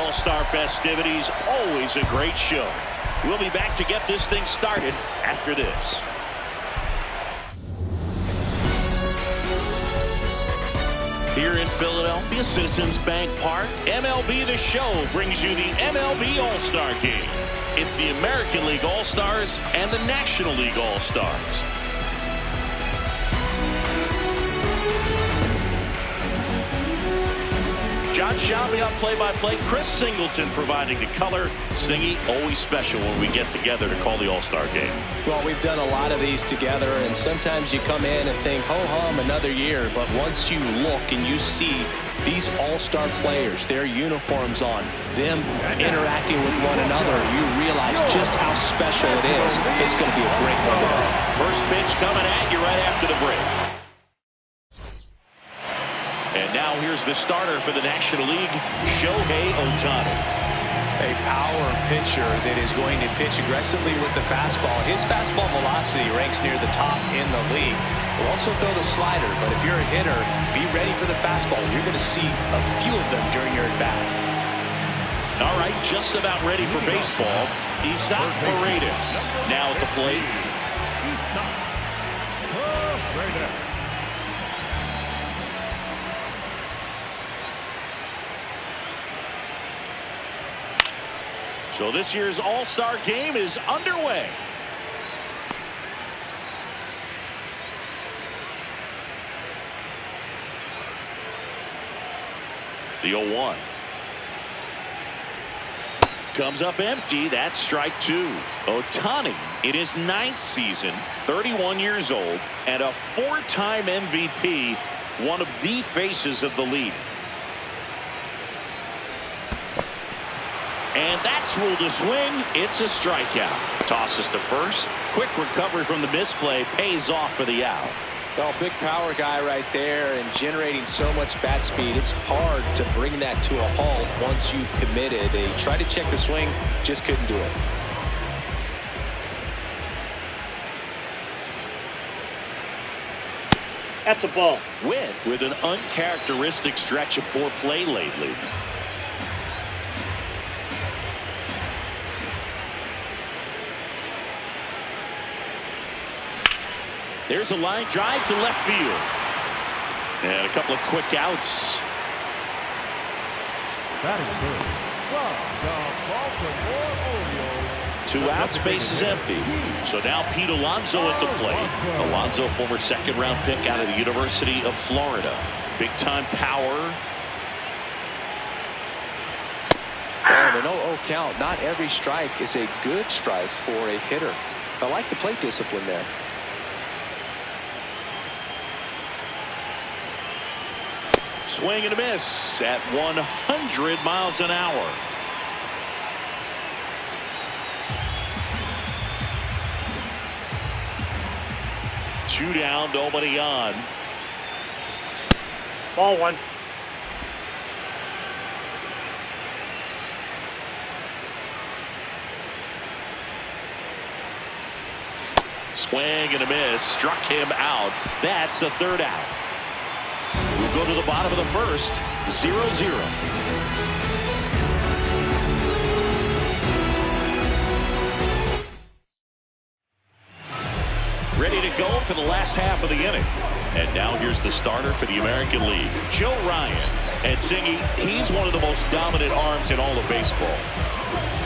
All-Star festivities, always a great show. We'll be back to get this thing started after this. Here in Philadelphia, Citizens Bank Park, MLB The Show brings you the MLB All-Star Game. It's the American League All-Stars and the National League All-Stars. John Shelby on play-by-play. Chris Singleton providing the color. Singy, always special when we get together to call the All-Star Game. Well, we've done a lot of these together, and sometimes you come in and think, ho-hum, another year. But once you look and you see these All-Star players, their uniforms on, them interacting with one another, you realize just how special it is. It's going to be a great one today. First pitch coming at you right after the break. And now here's the starter for the National League, Shohei Ohtani. A power pitcher that is going to pitch aggressively with the fastball. His fastball velocity ranks near the top in the league. Will also throw the slider, but if you're a hitter, be ready for the fastball. You're going to see a few of them during your at-bat. All right, just about ready for baseball. Isaac Paredes now at the plate. So this year's All-Star Game is underway. The 0-1. Comes up empty. That's strike two. Ohtani in his 9th season, 31 years old, and a 4-time MVP, one of the faces of the league. And that's ruled a swing. It's a strikeout. Tosses to first. Quick recovery from the misplay. Pays off for the out. Well, big power guy right there and generating so much bat speed. It's hard to bring that to a halt once you've committed. They tried to check the swing, just couldn't do it. That's a ball. Witt with an uncharacteristic stretch of poor play lately. There's a line drive to left field. And a couple of quick outs. That is good. From the Baltimore Orioles. 2 outs, base is empty. So now Pete Alonso at the plate. Alonso, former second-round pick out of the University of Florida. Big-time power. And an 0-0 count. Not every strike is a good strike for a hitter. I like the plate discipline there. Swing and a miss at 100 miles an hour. Two down, nobody on. Ball one. Swing and a miss. Struck him out. That's the 3rd out. We'll go to the bottom of the first. 0-0. Ready to go for the last half of the inning. And now here's the starter for the American League, Joe Ryan. And Singy, he's one of the most dominant arms in all of baseball.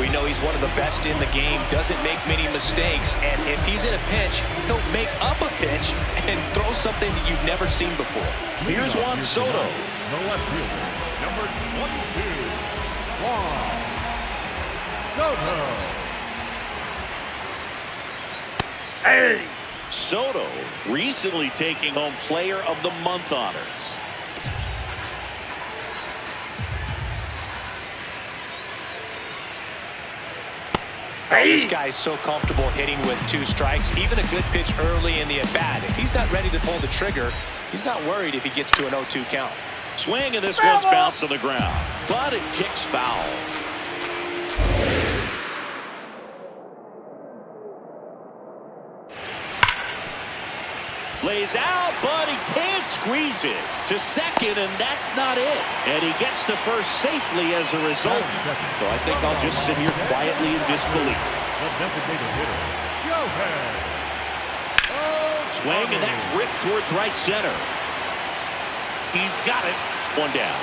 We know he's one of the best in the game, doesn't make many mistakes, and if he's in a pinch, he'll make up a pitch and throw something that you've never seen before. Here's Juan Soto. The left fielder, number 22, Juan Soto. Hey! Soto recently taking home Player of the Month honors. Well, this guy's so comfortable hitting with 2 strikes, even a good pitch early in the at-bat. If he's not ready to pull the trigger, he's not worried if he gets to an 0-2 count. Swing, and this one's bounced to the ground, but it kicks foul. Lays out, but he can't squeeze it to second, and that's not it. And he gets to first safely as a result. So I think I'll just sit here quietly in disbelief. The designated hitter, Johan. Swing, and that's ripped towards right center. He's got it. One down.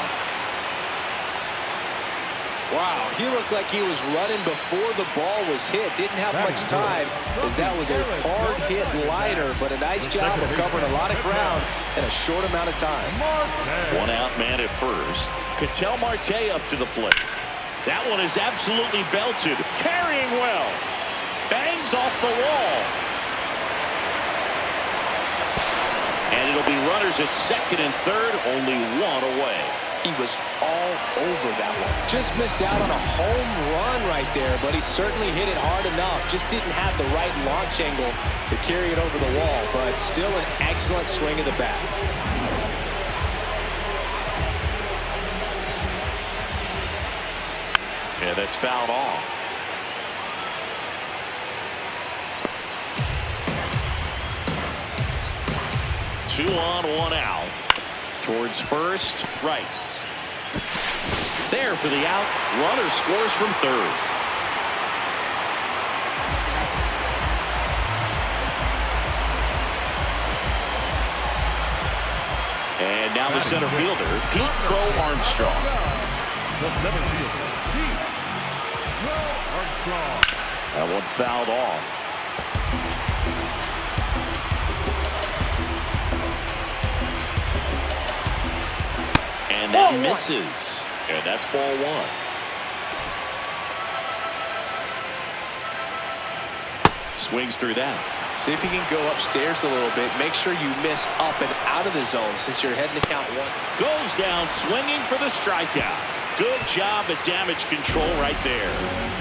Wow, he looked like he was running before the ball was hit. Didn't have much time, as that was a hard-hit liner, but a nice job of covering a lot of ground in a short amount of time. One out man at first. Ketel Marte up to the plate. That one is absolutely belted. Carrying well. Bangs off the wall. And it'll be runners at second and third, only one away. He was all over that one. Just missed out on a home run right there, but he certainly hit it hard enough. Just didn't have the right launch angle to carry it over the wall, but still an excellent swing of the bat. Yeah, that's fouled off. Two on, one out. Towards first, Rice. There for the out. Runner scores from third. And now the center fielder, Pete Crow Armstrong. The center fielder, Pete Crow Armstrong. That one fouled off. And that misses. And that's ball one. Swings through that. See if you can go upstairs a little bit. Make sure you miss up and out of the zone since you're heading to count one. Goes down swinging for the strikeout. Good job at damage control right there.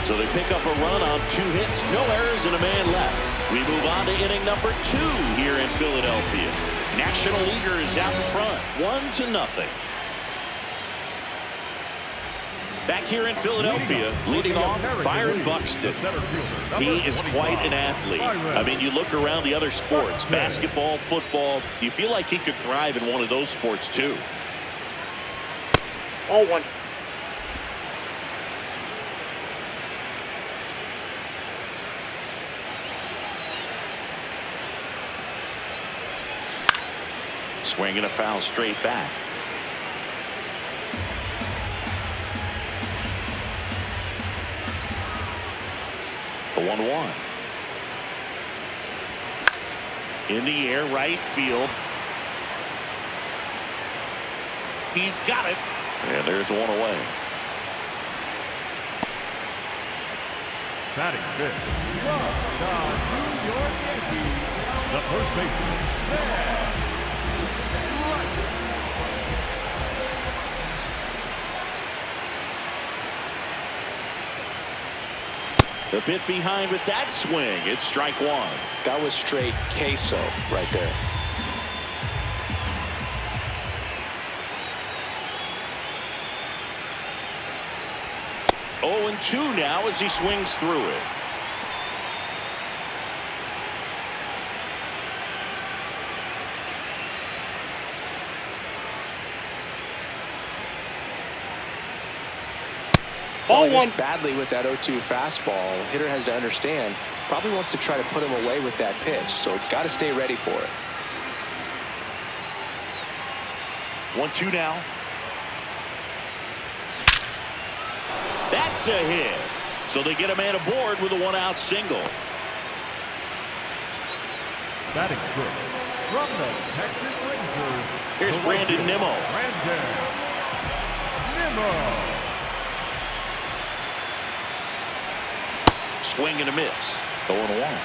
So they pick up a run on 2 hits, no errors, and a man left. We move on to inning number 2 here in Philadelphia. National Leaguers out in front, 1-0. Back here in Philadelphia, leading off, Byron Buxton. He is quite an athlete. I mean, you look around the other sports, basketball, football, you feel like he could thrive in one of those sports too. 0-1. Swinging a foul straight back. The 1-1. In the air, right field. He's got it. And there's one away. Batting fifth, from the New York Yankees, the first baseman, A bit behind with that swing. It's strike one. That was straight queso right there. Oh, and 2 now as he swings through it. Ball one. Badly with that 0-2 fastball. Hitter has to understand, probably wants to try to put him away with that pitch, so got to stay ready for it. 1-2 now. That's a hit. So they get a man aboard with a 1-out single. batting fifth, from the Texas Rangers. Here's Brandon Nimmo. Brandon Nimmo. Swing and a miss. 0-1.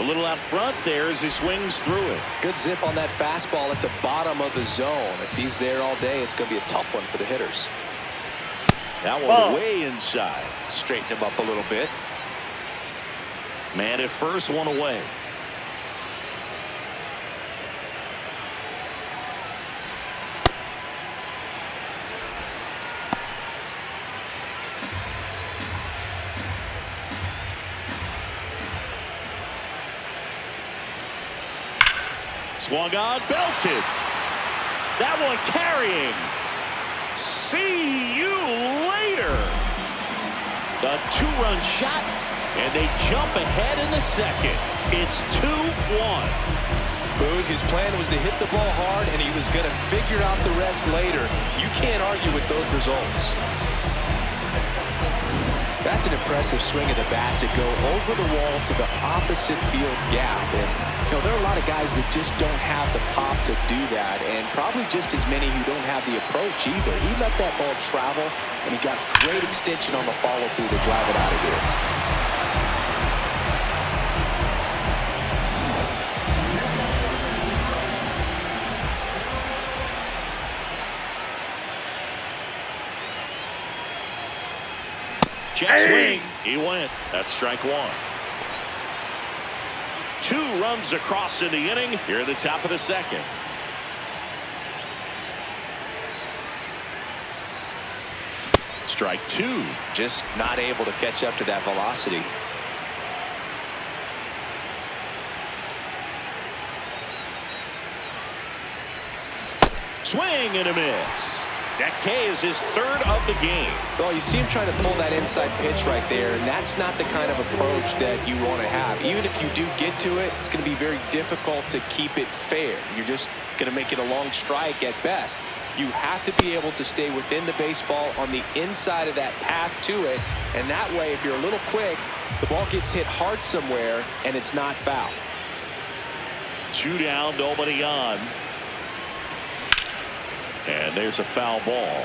A little out front there as he swings through it. Good zip on that fastball at the bottom of the zone. If he's there all day, it's going to be a tough one for the hitters. That one way inside. Straighten him up a little bit. Man at first, one away. Swung on, belted. That one carrying. See you later. The two-run shot, and they jump ahead in the second. It's 2-1. Boog, his plan was to hit the ball hard, and he was going to figure out the rest later. You can't argue with those results. That's an impressive swing of the bat to go over the wall to the opposite field gap. And, there are a lot of guys that just don't have the pop to do that, and probably just as many who don't have the approach either. He let that ball travel, and he got great extension on the follow-through to drive it out of here. Check swing. He went. That's strike one. 2 runs across in the inning here at the top of the second. Strike 2. Just not able to catch up to that velocity. Swing and a miss. That K is his 3rd of the game. Well, you see him trying to pull that inside pitch right there, and that's not the kind of approach that you want to have. Even if you do get to it, it's going to be very difficult to keep it fair. You're just going to make it a long strike at best. You have to be able to stay within the baseball on the inside of that path to it, and that way, if you're a little quick, the ball gets hit hard somewhere, and it's not foul. 2 down, nobody on. And there's a foul ball.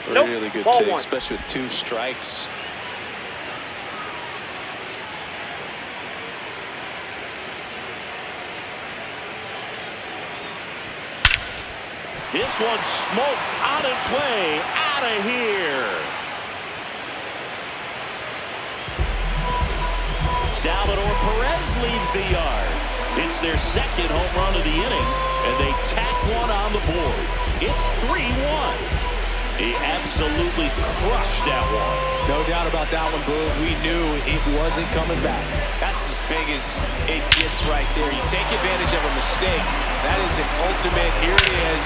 Really good take, especially with 2 strikes. This one smoked on its way out of here. Salvador Perez leaves the yard. It's their 2nd home run of the inning, and they tack one on the board. It's 3-1. He absolutely crushed that one. No doubt about that one, Boog. We knew it wasn't coming back. That's as big as it gets right there. You take advantage of a mistake. That is an ultimate, here it is.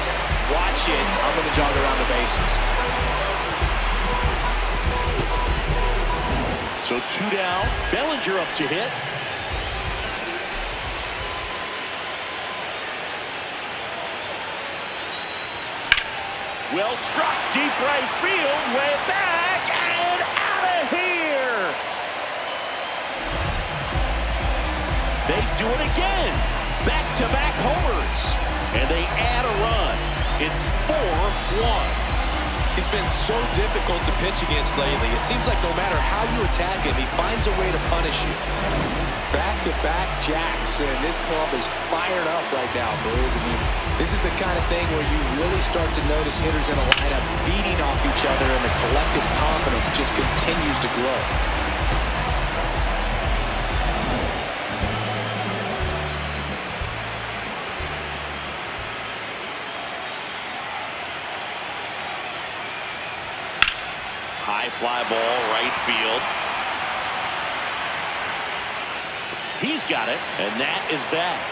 Watch it. I'm going to jog around the bases. So 2 down. Bellinger up to hit. Well struck, deep right field, way back, and out of here. They do it again. Back-to-back homers, and they add a run. It's 4-1. He's been so difficult to pitch against lately. It seems like no matter how you attack him, he finds a way to punish you. Back-to-back jacks, and this club is fired up right now, Boog. I mean, this is the kind of thing where you really start to notice hitters in a lineup feeding off each other, and the collective confidence just continues to grow. High fly ball, right field. He's got it, and that is that.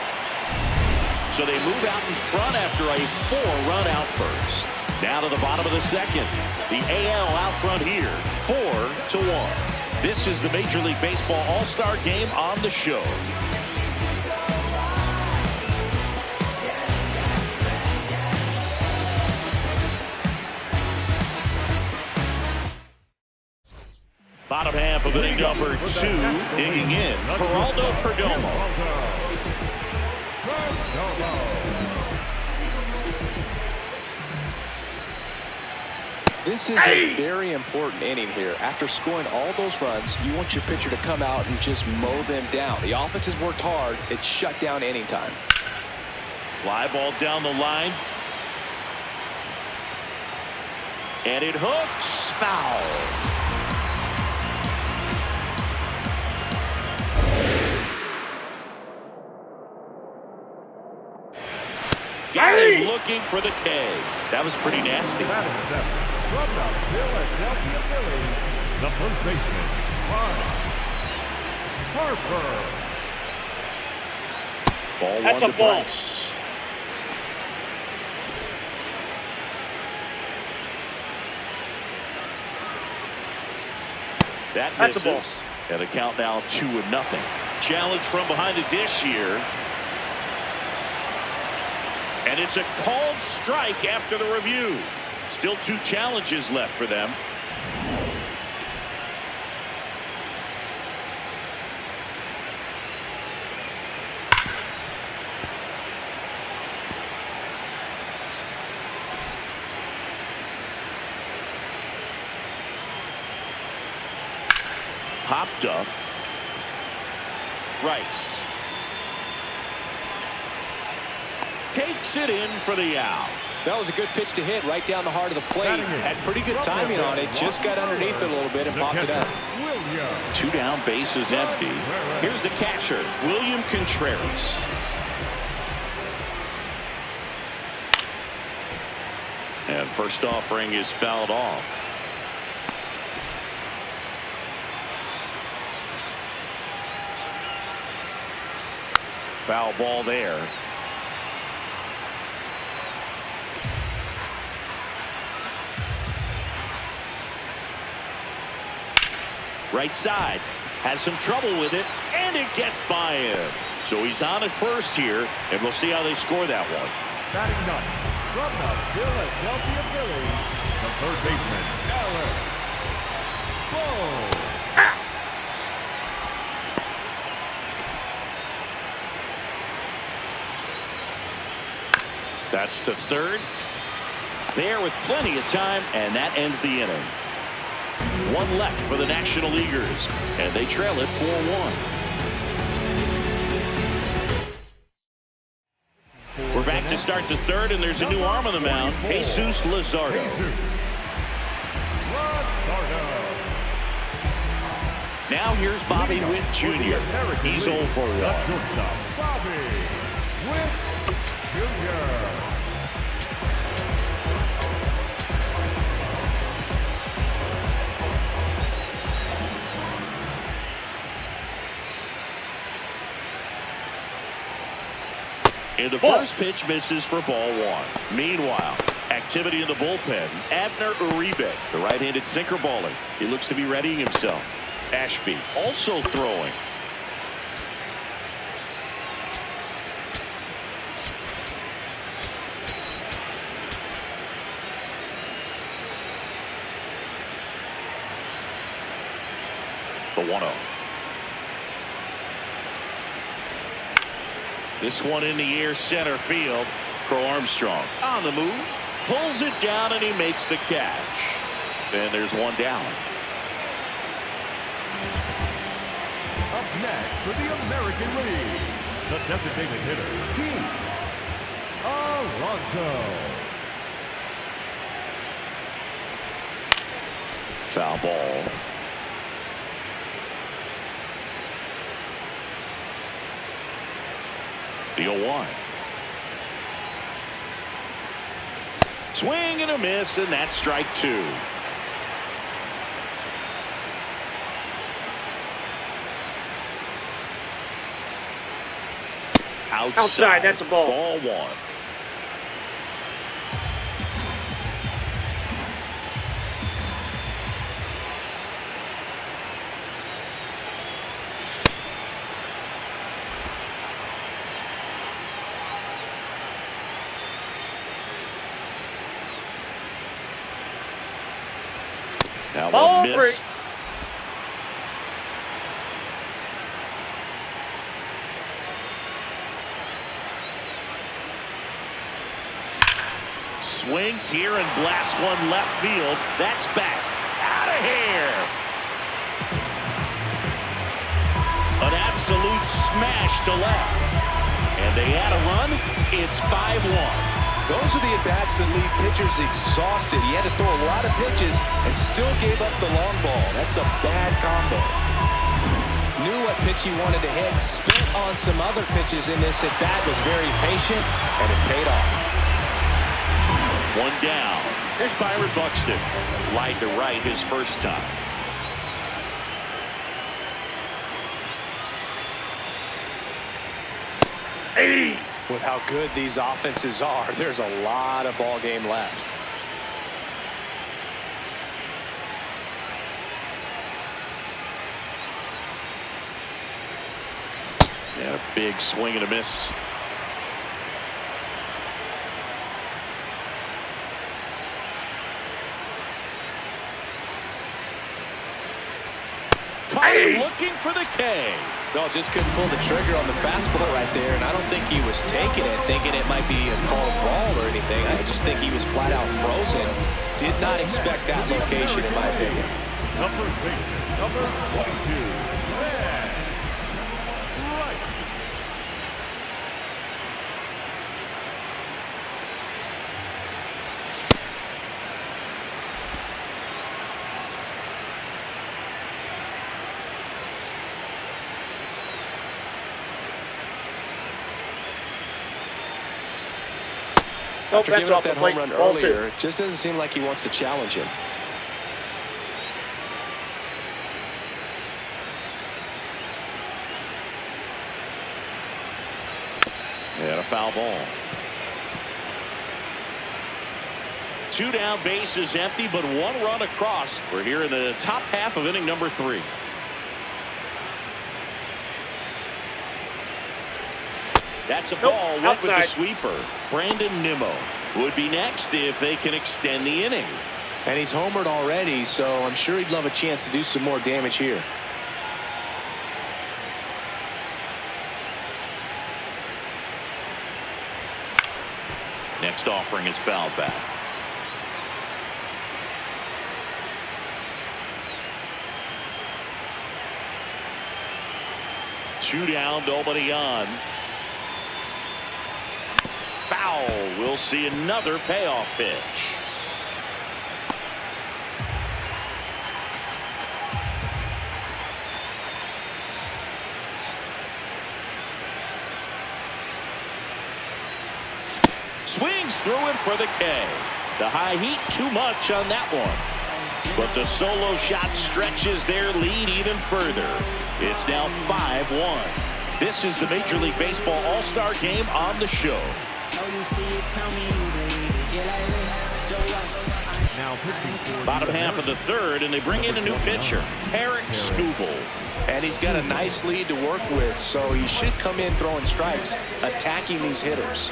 So they move out in front after a 4-run outburst. Now to the bottom of the second. The AL out front here, 4-1. This is the Major League Baseball All-Star Game on the show. Bottom half of inning number 2, digging in, Geraldo Perdomo. This is a very important inning here. After scoring all those runs, you want your pitcher to come out and just mow them down. The offense has worked hard. It's shut down inning time. Fly ball down the line. And it hooks. Foul. Got him looking for the K. That was pretty nasty. That is 7. From the Philadelphia Phillies, the first baseman, Harper. Ball That's one a to ball. Bryce. That That's a ball. misses. And a count now 2-0. Challenge from behind the dish here. And it's a called strike after the review. Still 2 challenges left for them. Popped up. Rice takes it in for the out. That was a good pitch to hit right down the heart of the plate. Had pretty good timing on it. Just got underneath it a little bit and popped it out. 2 down, bases empty. Here's the catcher, William Contreras. And first offering is fouled off. Foul ball there. Right side, has some trouble with it, and it gets by him. So he's on at first here, and we'll see how they score that one. Batting ninth, from the Philadelphia Phillies, the third baseman, Alex Bowe. That's to third. There with plenty of time, and that ends the inning. 1 left for the National Leaguers, and they trail it 4-1. We're back to start the third, and there's a new arm on the mound, Jesus Luzardo. Now here's Bobby Witt Jr. He's 0 for 1. Bobby Witt Jr. And the first pitch misses for ball 1. Meanwhile, activity in the bullpen. Abner Uribe, the right-handed sinker baller. He looks to be readying himself. Ashby also throwing. The 1-0. This one in the air, center field. Crow Armstrong on the move, pulls it down, and he makes the catch. Then there's one down. Up next for the American League, the designated hitter, Pete Alonso. Foul ball. The 0-1. Swing and a miss, and that's strike 2. Outside, that's a ball. Ball 1. Now Ball one miss. Swings here and blasts one left field. That's back. Out of here. An absolute smash to left. And they add a run. It's 5-1. Those are the at-bats that leave pitchers exhausted. He had to throw a lot of pitches and still gave up the long ball. That's a bad combo. Knew what pitch he wanted to hit. Spent on some other pitches in this at-bat. Was very patient, and it paid off. One down. There's Byron Buxton. Flied to right his first time. Hey! With how good these offenses are, there's a lot of ball game left. Yeah, a big swing and a miss. Hey! Looking for the K. No, just couldn't pull the trigger on the fastball right there, and I don't think he was taking it, thinking it might be a called ball or anything. I just think he was flat out frozen. Did not expect that location, in my opinion. Number 22. Right. After giving up that home run earlier, it just doesn't seem like he wants to challenge him. And a foul ball. 2 down, base is empty, but 1 run across. We're here in the top half of inning number 3. That's a ball. Went with the sweeper. Brandon Nimmo would be next if they can extend the inning. And he's homered already, so I'm sure he'd love a chance to do some more damage here. Next offering is fouled back. Two down, nobody on. Foul. We'll see another payoff pitch. Swings through it for the K. The high heat too much on that one. But the solo shot stretches their lead even further. It's now 5-1. This is the Major League Baseball All-Star Game on the show. Bottom half of the third, and they bring in a new pitcher, Eric Skubal. And he's got a nice lead to work with, so he should come in throwing strikes, attacking these hitters.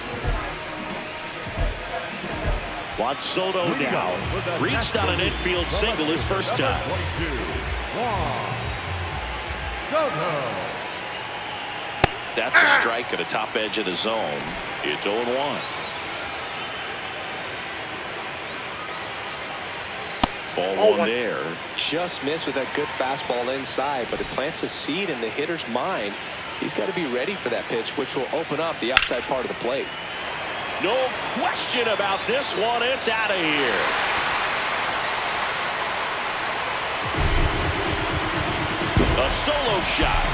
Juan Soto now reached on an infield single his first time. That's a strike at the top edge of the zone. It's 0-1. Ball one there. Just missed with that good fastball inside, but it plants a seed in the hitter's mind. He's got to be ready for that pitch, which will open up the outside part of the plate. No question about this one. It's out of here. A solo shot.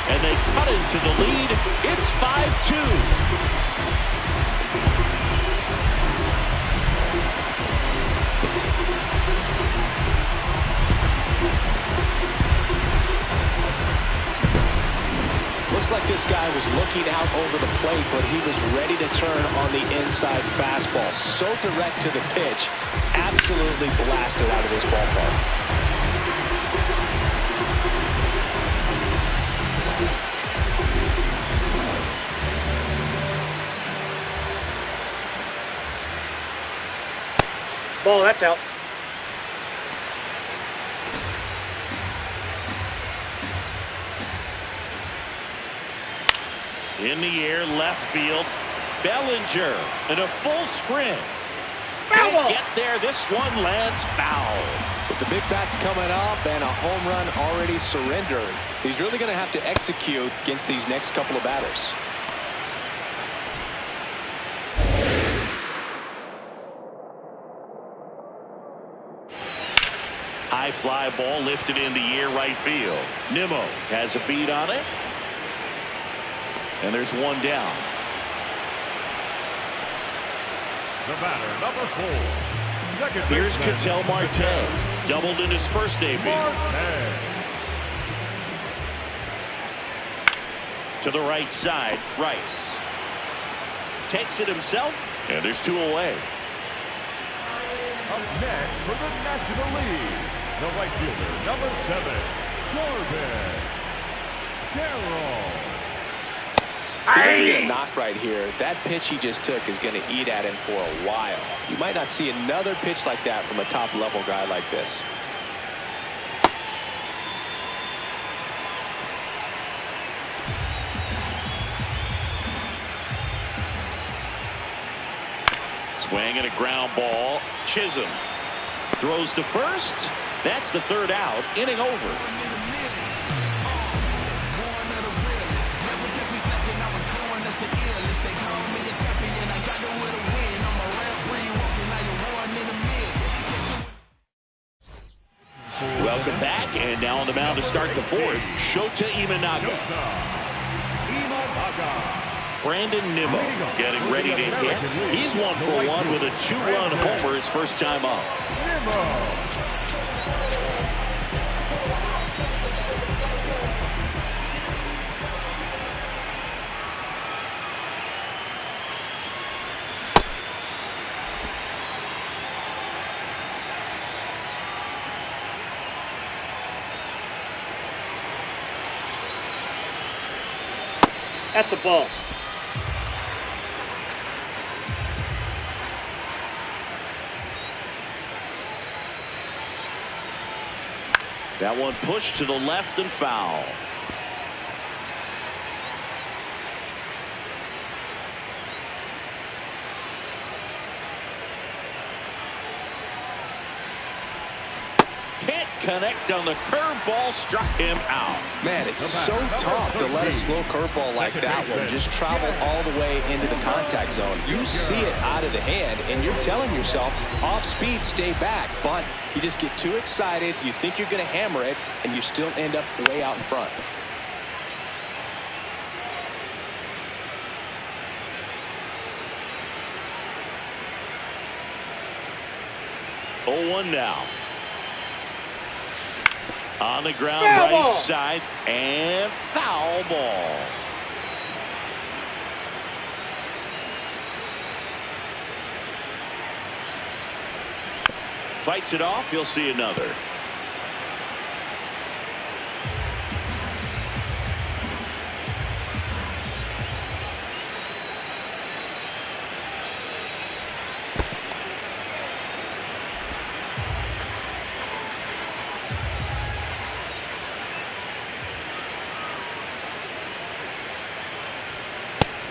And they cut into the lead. It's 5-2. Looks like this guy was looking out over the plate, but he was ready to turn on the inside fastball. So direct to the pitch, absolutely blasted out of this ballpark. Ball, that's out. In the air, left field. Bellinger in a full sprint. Can't get there. This one lands foul. With the big bats coming up and a home run already surrendered, he's really going to have to execute against these next couple of batters. High fly ball lifted in the air, right field. Nimmo has a beat on it. And there's one down. The batter, number 4. Second Here's baseman, Ketel Marte. Doubled in his first debut. Marte. To the right side, Rice. Takes it himself, and there's 2 away. Up next for the National League, the right fielder, number 7, Corbin Carroll. He's going to knock right here. That pitch he just took is going to eat at him for a while. You might not see another pitch like that from a top-level guy like this. Swing and a ground ball. Chisholm throws to first. That's the 3rd out. Inning over. Welcome back, and now on the mound to start the 4th, Shota Imanaga. Brandon Nimmo getting ready to hit. He's 1 for 1 with a 2-run homer his first time up. That's a ball. That one pushed to the left and foul. Can't connect on the curveball, struck him out. Man, it's so tough to let a slow curveball like that one just travel all the way into the contact zone. You see it out of the hand, and you're telling yourself, off speed, stay back. But you just get too excited, you think you're going to hammer it, and you still end up way out in front. Oh, 1 now. On the ground, Foul right ball. side, and foul ball. Fights it off. He'll see another.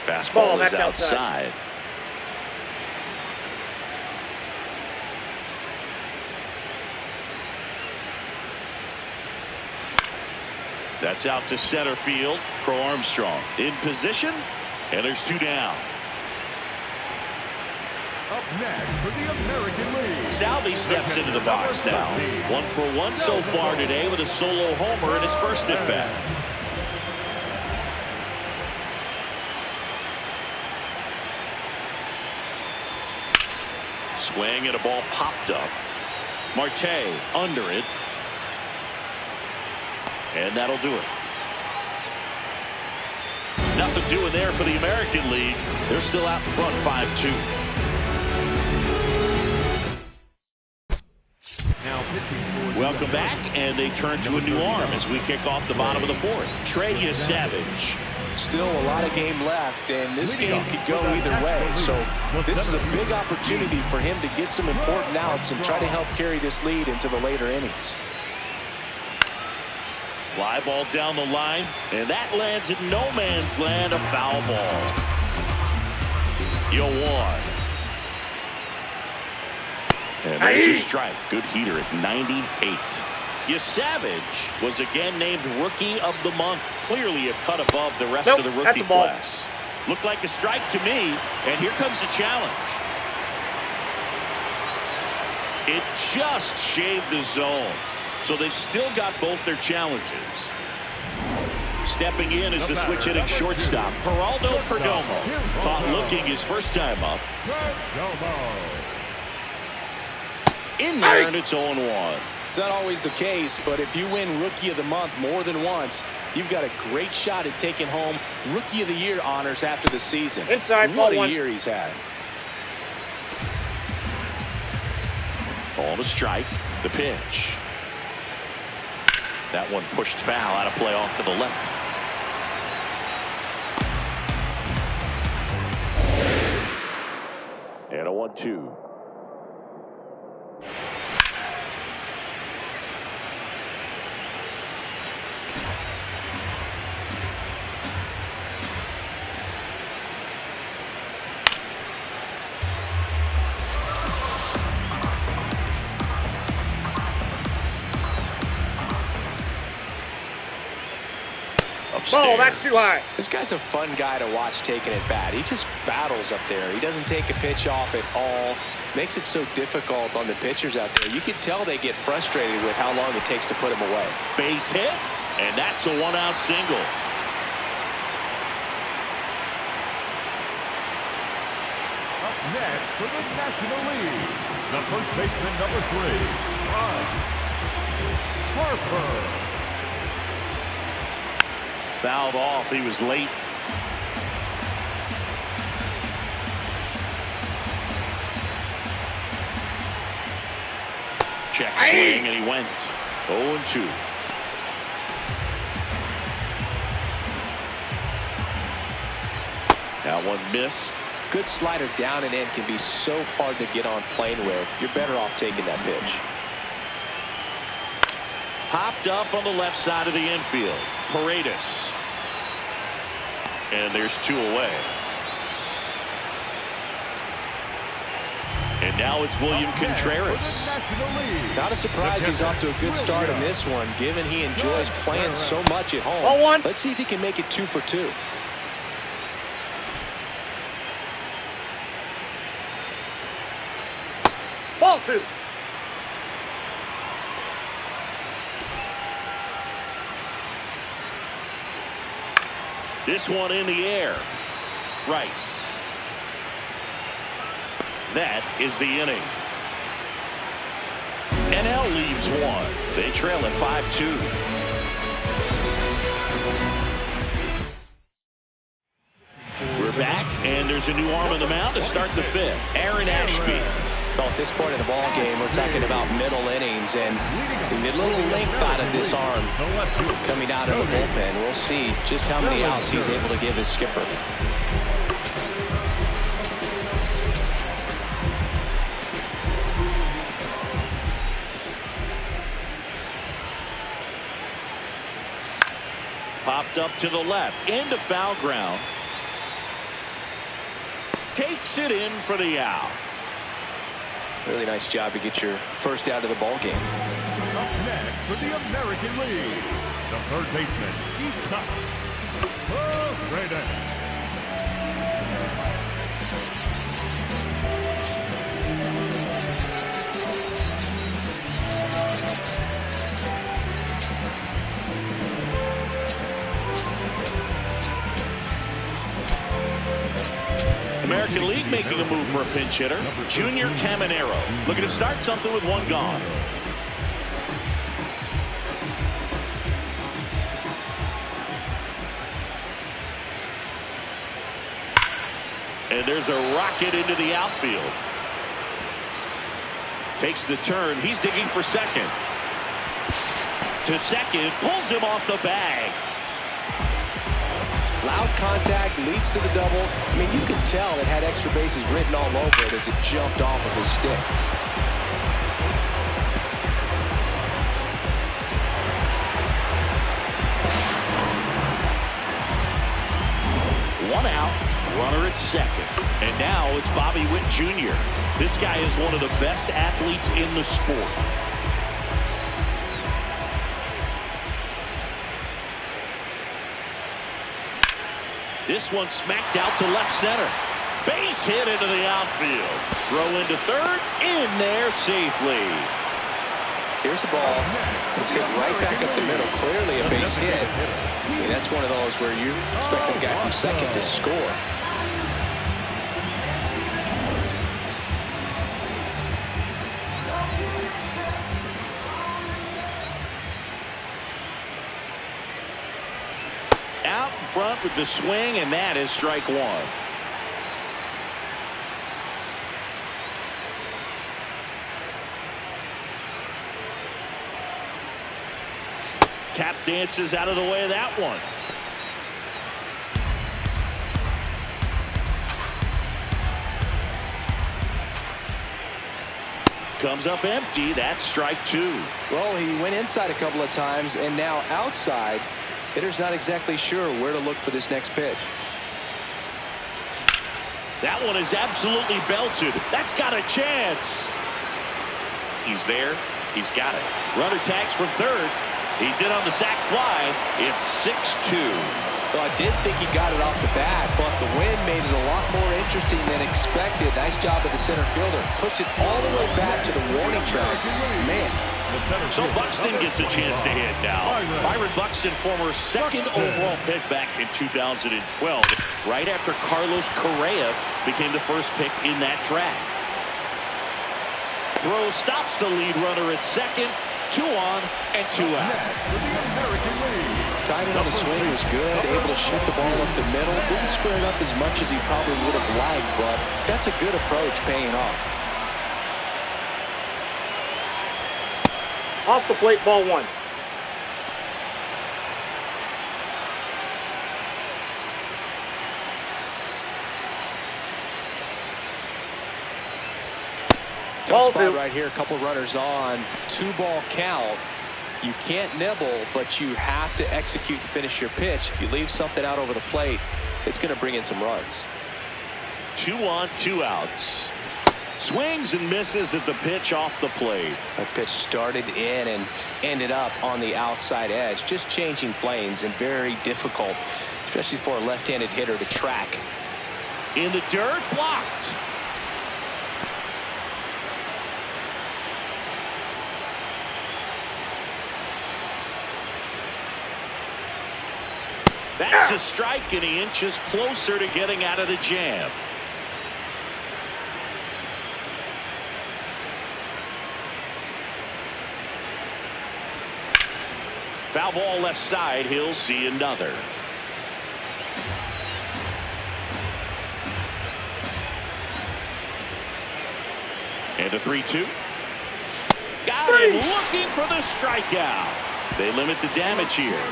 Fastball is outside. That's out to center field. Crow Armstrong in position, and there's 2 down. Up next for the American League. Salvi steps into the box now. 1 for 1 so far today with a solo homer in his first at bat. Swing and a ball popped up. Marte under it. And that'll do it. Nothing doing there for the American League. They're still out in front 5-2. Welcome back, and they turn to a new arm as we kick off the bottom of the 4th. Trey Savage. Still a lot of game left, and this game could go either way. So this is a big opportunity for him to get some important outs and try to help carry this lead into the later innings. Fly ball down the line, and that lands in no man's land, a foul ball. You won. And there's a strike. Good heater at 98. Savage was again named Rookie of the Month. Clearly a cut above the rest of the rookie class. Looked like a strike to me, and here comes the challenge. It just shaved the zone. So they've still got both their challenges. Stepping in is the switch hitting shortstop, Geraldo Perdomo. Caught looking his first time up. In there, and it's 0-1. It's not always the case, but if you win Rookie of the Month more than once, you've got a great shot at taking home Rookie of the Year honors after the season. Inside, what a one. year he's had. Ball to strike. The pitch. That one pushed foul out of play off to the left. And a 1-2. Ball, that's too high. This guy's a fun guy to watch taking at bat. He just battles up there. He doesn't take a pitch off at all. Makes it so difficult on the pitchers out there. You can tell they get frustrated with how long it takes to put him away. Base hit, and that's a one-out single. Up next for the National League, the first baseman, number 3, Harper. Fouled off. He was late. Check swing, and he went 0-2. That one missed. Good slider down and in can be so hard to get on plane with. You're better off taking that pitch. Popped up on the left side of the infield. Paredes. And there's 2 away. And now it's William Contreras. Not a surprise he's off to a good start in this one, given he enjoys playing so much at home. 0-1. Let's see if he can make it 2 for 2. Ball 2. This one in the air. Rice. That is the inning. NL leaves 1. They trail at 5-2. We're back, and there's a new arm on the mound to start the 5th. Aaron Ashby. Well, at this point in the ball game, we're talking about middle innings, and the little length out of this arm coming out of the bullpen. We'll see just how many outs he's able to give his skipper. Popped up to the left, into foul ground. Takes it in for the out. Really nice job to get your first out of the ball game. Up next for the American League, the third baseman, Paredes. American League making a move for a pinch hitter. Junior Caminero looking to start something with 1 gone. And there's a rocket into the outfield. Takes the turn. He's digging for second. To second. Pulls him off the bag. Loud contact leads to the double. I mean, you can tell it had extra bases written all over it as it jumped off of his stick. One out, runner at second. And now it's Bobby Witt Jr. This guy is one of the best athletes in the sport. This one smacked out to left center. Base hit into the outfield. Throw into third. In there safely. Here's the ball. It's hit right back up the middle. Clearly a base hit. I mean, that's one of those where you expect a guy from second to score. Out in front with the swing, and that is strike one. Tap dances out of the way of that one. Comes up empty. That's strike two. Well, he went inside a couple of times, and now outside. Hitter's not exactly sure where to look for this next pitch. That one is absolutely belted. That's got a chance. He's there. He's got it. Runner tags from third. He's in on the sac fly. It's 6-2. Well, I did think he got it off the bat, but the wind made it a lot more interesting than expected. Nice job of the center fielder. Puts it all the way back to the warning track. Man. So Buxton gets a chance to hit now. Byron Buxton, former second overall pick back in 2012, right after Carlos Correa became the first pick in that draft. Throw stops the lead runner at second. 2 on and 2 out. Timing on the swing was good. Able to shoot the ball up the middle. Didn't square it up as much as he probably would have liked, but that's a good approach, paying off. Off the plate, ball one. Tough spot right here. A couple runners on. 2-ball count. You can't nibble, but you have to execute and finish your pitch. If you leave something out over the plate, it's going to bring in some runs. 2 on, 2 outs. Swings and misses at the pitch off the plate. That pitch started in and ended up on the outside edge. Just changing planes, and very difficult, especially for a left-handed hitter to track. In the dirt, blocked. That's a strike, and he inches closer to getting out of the jam. Foul ball left side. He'll see another. And a 3-2. Got him looking for the strikeout. They limit the damage here.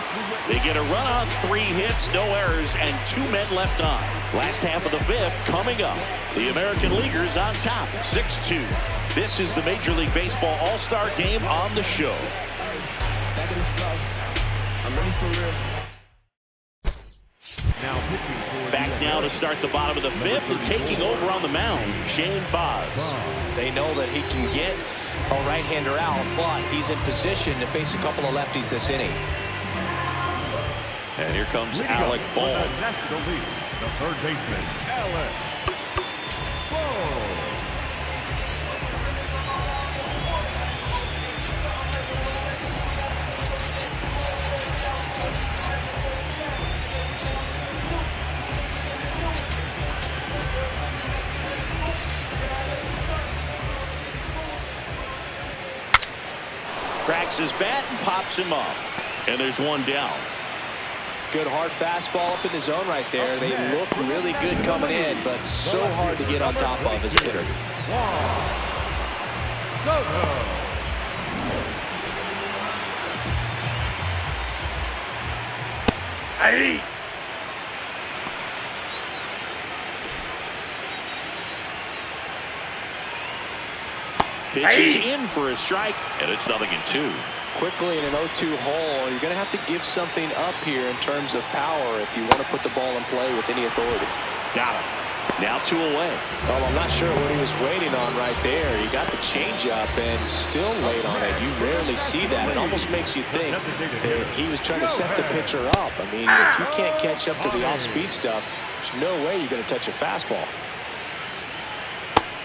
They get a run on 3 hits, no errors, and 2 men left on. Last half of the 5th coming up. The American Leaguers on top, 6-2. This is the Major League Baseball All-Star Game on the show. Back now to start the bottom of the 5th, and taking over on the mound, Shane Baz. They know that he can get a right-hander out, but he's in position to face a couple of lefties this inning. And here comes Alec Bohm. National League, the third baseman, Alec Bohm. Cracks his bat and pops him up. And there's one down. Good hard fastball up in the zone right there. They look really good coming in, but so hard to get on top of as a hitter. Hey! Pitches in for a strike, and it's 0-2. Quickly in an 0-2 hole, you're going to have to give something up here in terms of power if you want to put the ball in play with any authority. Got him. Now 2 away. Well, I'm not sure what he was waiting on right there. He got the changeup and still late on it. You rarely see that. It almost makes you think that he was trying to set the pitcher up. I mean, if you can't catch up to the off-speed stuff, there's no way you're going to touch a fastball.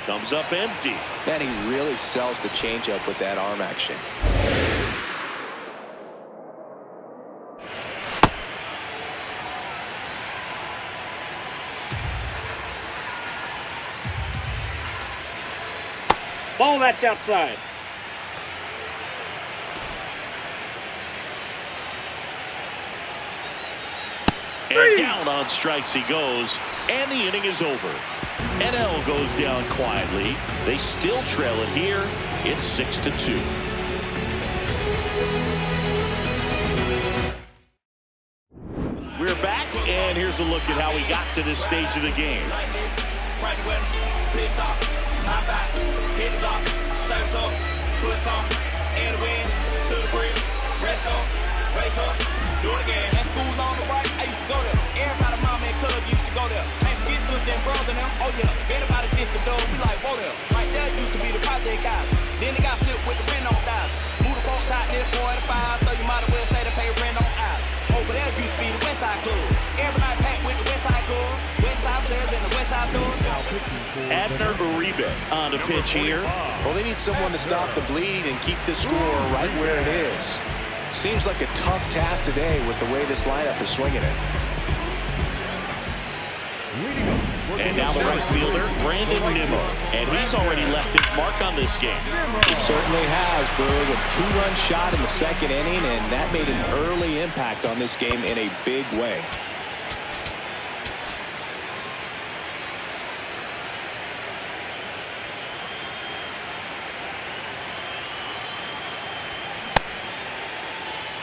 Comes up empty. Man, he really sells the changeup with that arm action. Ball that's outside. And down on strikes he goes, and the inning is over. NL goes down quietly. They still trail it here. It's 6-2. We're back, and here's a look at how we got to this stage of the game. Do it again. At school on the right, I used to go there. Everybody, mama and cuz used to go there. Ain't forget sister and brother now. Oh yeah, anybody diss the dog, we like, whoa there. Like that used to be the project guys. Then they got flipped with the rent on dials. Move the folks out there 45, so you might as well say they pay rent on aisles. Over there used to be the West Side Club. Every night packed with the West Side Club. West Side players and the West Side doors. Abner Uribe on the pitch here. Well, they need someone to stop the bleed and keep the score right where it is. Seems like a tough task today with the way this lineup is swinging it. And now the right fielder, Brandon Nimmo. And he's already left his mark on this game. He certainly has, Boog. A two-run shot in the second inning, and that made an early impact on this game in a big way.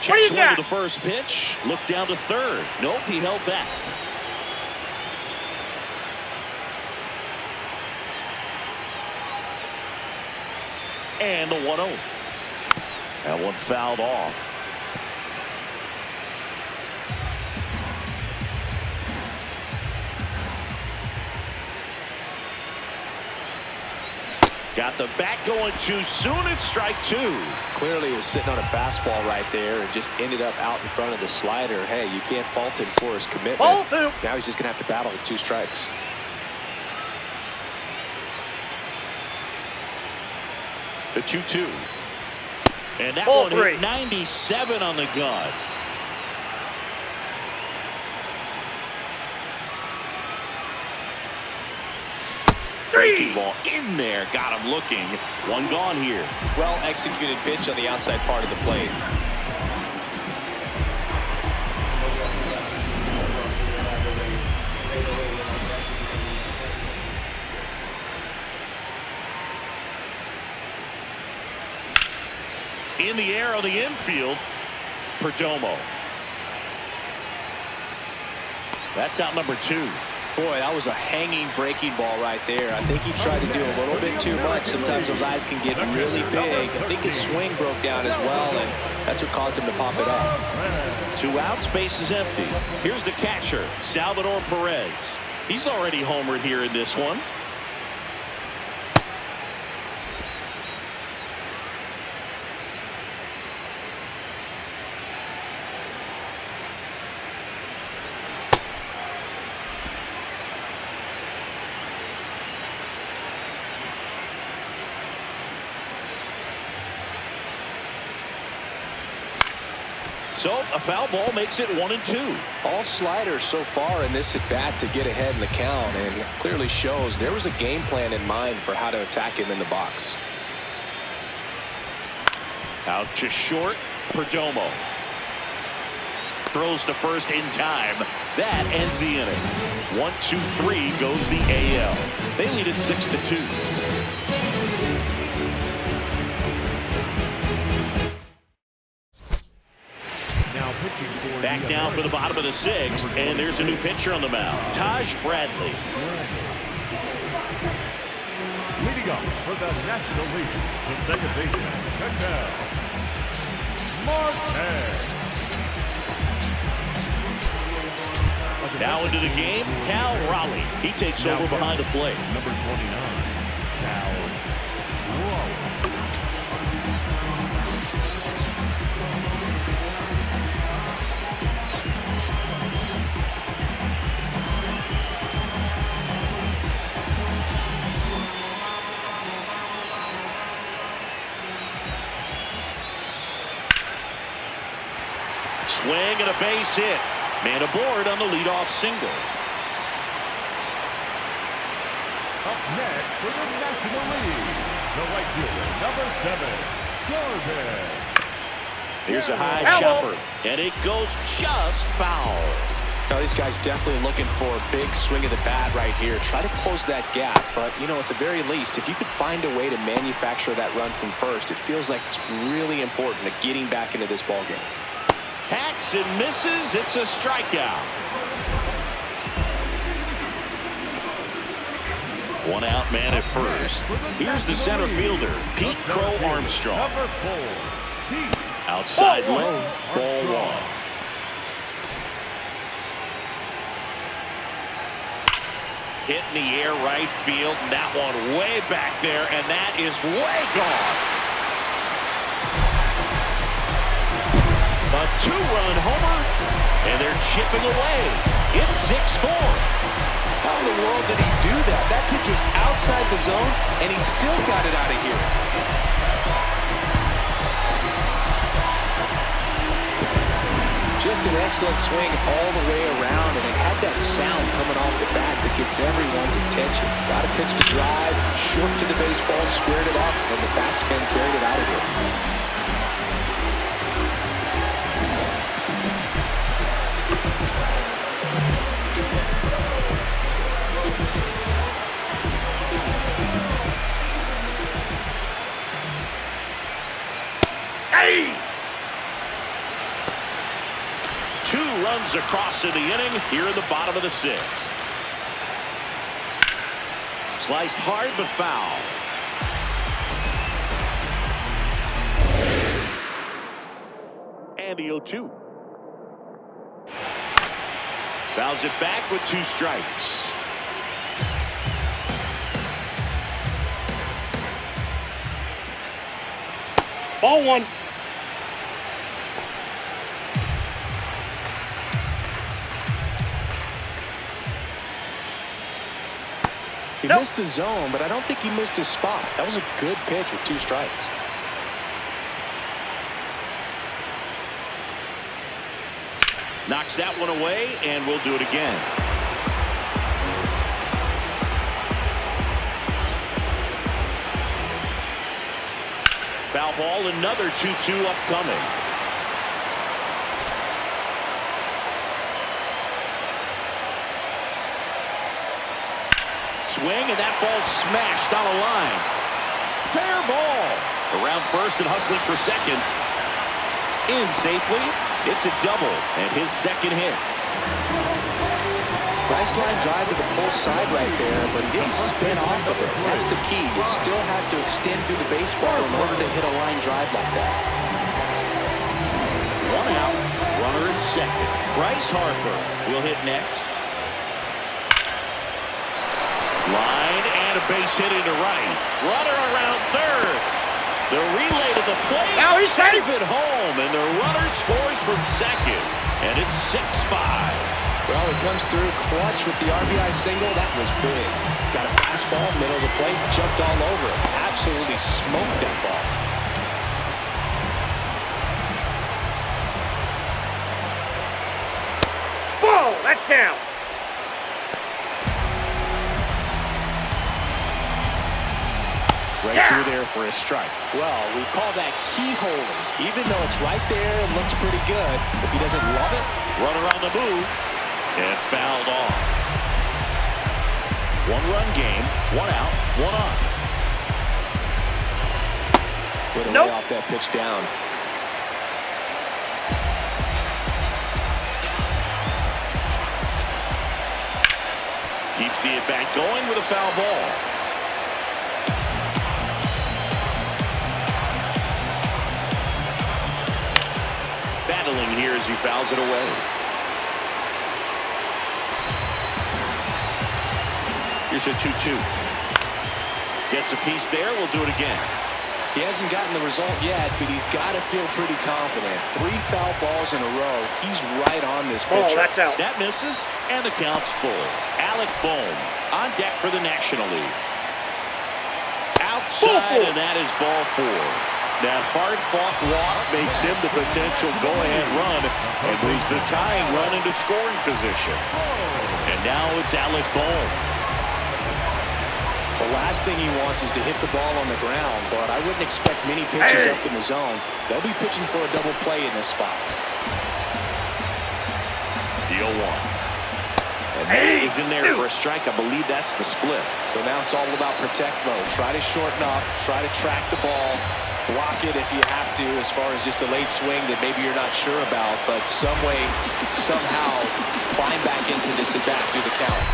Check swing to the first pitch. Look down to third. Nope, he held back. And the 1-0. That one fouled off. Got the bat going too soon. It's strike two. Clearly he was sitting on a fastball right there and just ended up out in front of the slider. Hey, you can't fault him for his commitment. Ball two. Now he's just going to have to battle with 2 strikes. The 2-2. And that Ball one three. hit 97 on the gun. Breaking ball in there. Got him looking. One gone here. Well executed pitch on the outside part of the plate. In the air on the infield, Perdomo. That's out number 2. Boy, that was a hanging breaking ball right there. I think he tried to do a little bit too much. Sometimes those eyes can get really big. I think his swing broke down as well, and that's what caused him to pop it up. 2 outs, base is empty. Here's the catcher, Salvador Perez. He's already homered here in this one. So a foul ball makes it 1-2. All sliders so far in this at bat to get ahead in the count, and it clearly shows there was a game plan in mind for how to attack him in the box. Out to short, Perdomo. Throws to first in time. That ends the inning. 1-2-3 goes the AL. They lead it 6-2. Back down for the bottom of the 6th, and there's a new pitcher on the mound, Taj Bradley. Leading up for the National League, the second baseman, Ketel Marte. Now into the game, Cal Raleigh. He takes over behind the plate. Number 29, Cal Raleigh. Swing and a base hit. Man aboard on the leadoff single. Up next for the National League, the right fielder, number 7, Corbin. Here's a high Hello. chopper, and it goes just foul. Now, these guys definitely looking for a big swing of the bat right here. Try to close that gap, but, you know, at the very least, if you could find a way to manufacture that run from first, it feels like it's really important to getting back into this ballgame. Hacks and misses. It's a strikeout. One out man at first. Here's the center fielder, Pete Crow Armstrong. Number 4, Pete. Outside low, ball 1. Hit in the air right field, and that one way back there, and that is way gone. A 2-run homer, and they're chipping away. It's 6-4. How in the world did he do that? That pitch was outside the zone, and he still got it out of here. Just an excellent swing all the way around, and it had that sound coming off the bat that gets everyone's attention. Got a pitch to drive, short to the baseball, squared it up, and the batsman carried it out of here. Hey! 2 runs across in the inning here in the bottom of the 6th. Sliced hard but foul. And the 0-2. Fouls it back with 2 strikes. Ball 1. He missed the zone, but I don't think he missed his spot. That was a good pitch with 2 strikes. Knocks that one away, and we'll do it again. Foul ball, another 2-2 upcoming. Swing, and that ball smashed on a line. Fair ball. Around first and hustling for second. In safely. It's a double and his second hit. Nice line drive to the pull side right there, but he didn't spin off of it. That's the key. You still have to extend through the baseball in order to hit a line drive like that. 1 out, runner at second. Bryce Harper will hit next. Line and a base hit into right. Runner around third. The relay to the plate. Now he's safe at home, and the runner scores from second, and it's 6-5. Well, it comes through clutch with the RBI single. That was big. Got a fastball, middle of the plate, jumped all over it. Absolutely smoked that ball. Ball! That's down. Right through there for a strike. Well, we call that keyholing. Even though it's right there and looks pretty good, if he doesn't love it. Runner on the move and fouled off. 1-run game, 1 out, 1 on. Put Nope. away off that pitch down. Keeps the at-bat going with a foul ball. Battling here as he fouls it away. Here's a 2-2. Gets a piece there. We'll do it again. He hasn't gotten the result yet, but he's got to feel pretty confident. 3 foul balls in a row. He's right on this pitcher. Oh, that's out. That misses, and the count's full. Alec Bohm on deck for the National League. Outside, and that is ball 4. That hard-fought walk makes him the potential go-ahead run and moves the tying run into scoring position. And now it's Alec Bohm. The last thing he wants is to hit the ball on the ground, but I wouldn't expect many pitches up in the zone. They'll be pitching for a double play in this spot. The 0-1. And that is in there for a strike. I believe that's the split. So now it's all about protect mode. Try to shorten up, try to track the ball, block it if you have to, as far as just a late swing that maybe you're not sure about, but some way, somehow climb back into this at bat through the count.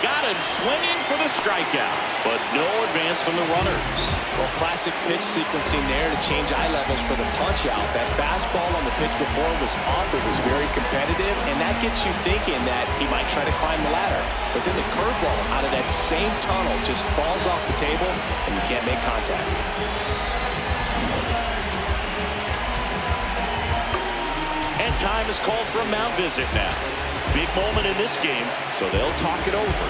Got him swinging for the strikeout, but no advance from the runners. Well, classic pitch sequencing there to change eye levels for the punch out. That fastball on the pitch before was up. It was very competitive, and that gets you thinking that he might try to climb the ladder. But then the curveball out of that same tunnel just falls off the table, and you can't make contact. And time is called for a mound visit now. Big moment in this game, so they'll talk it over.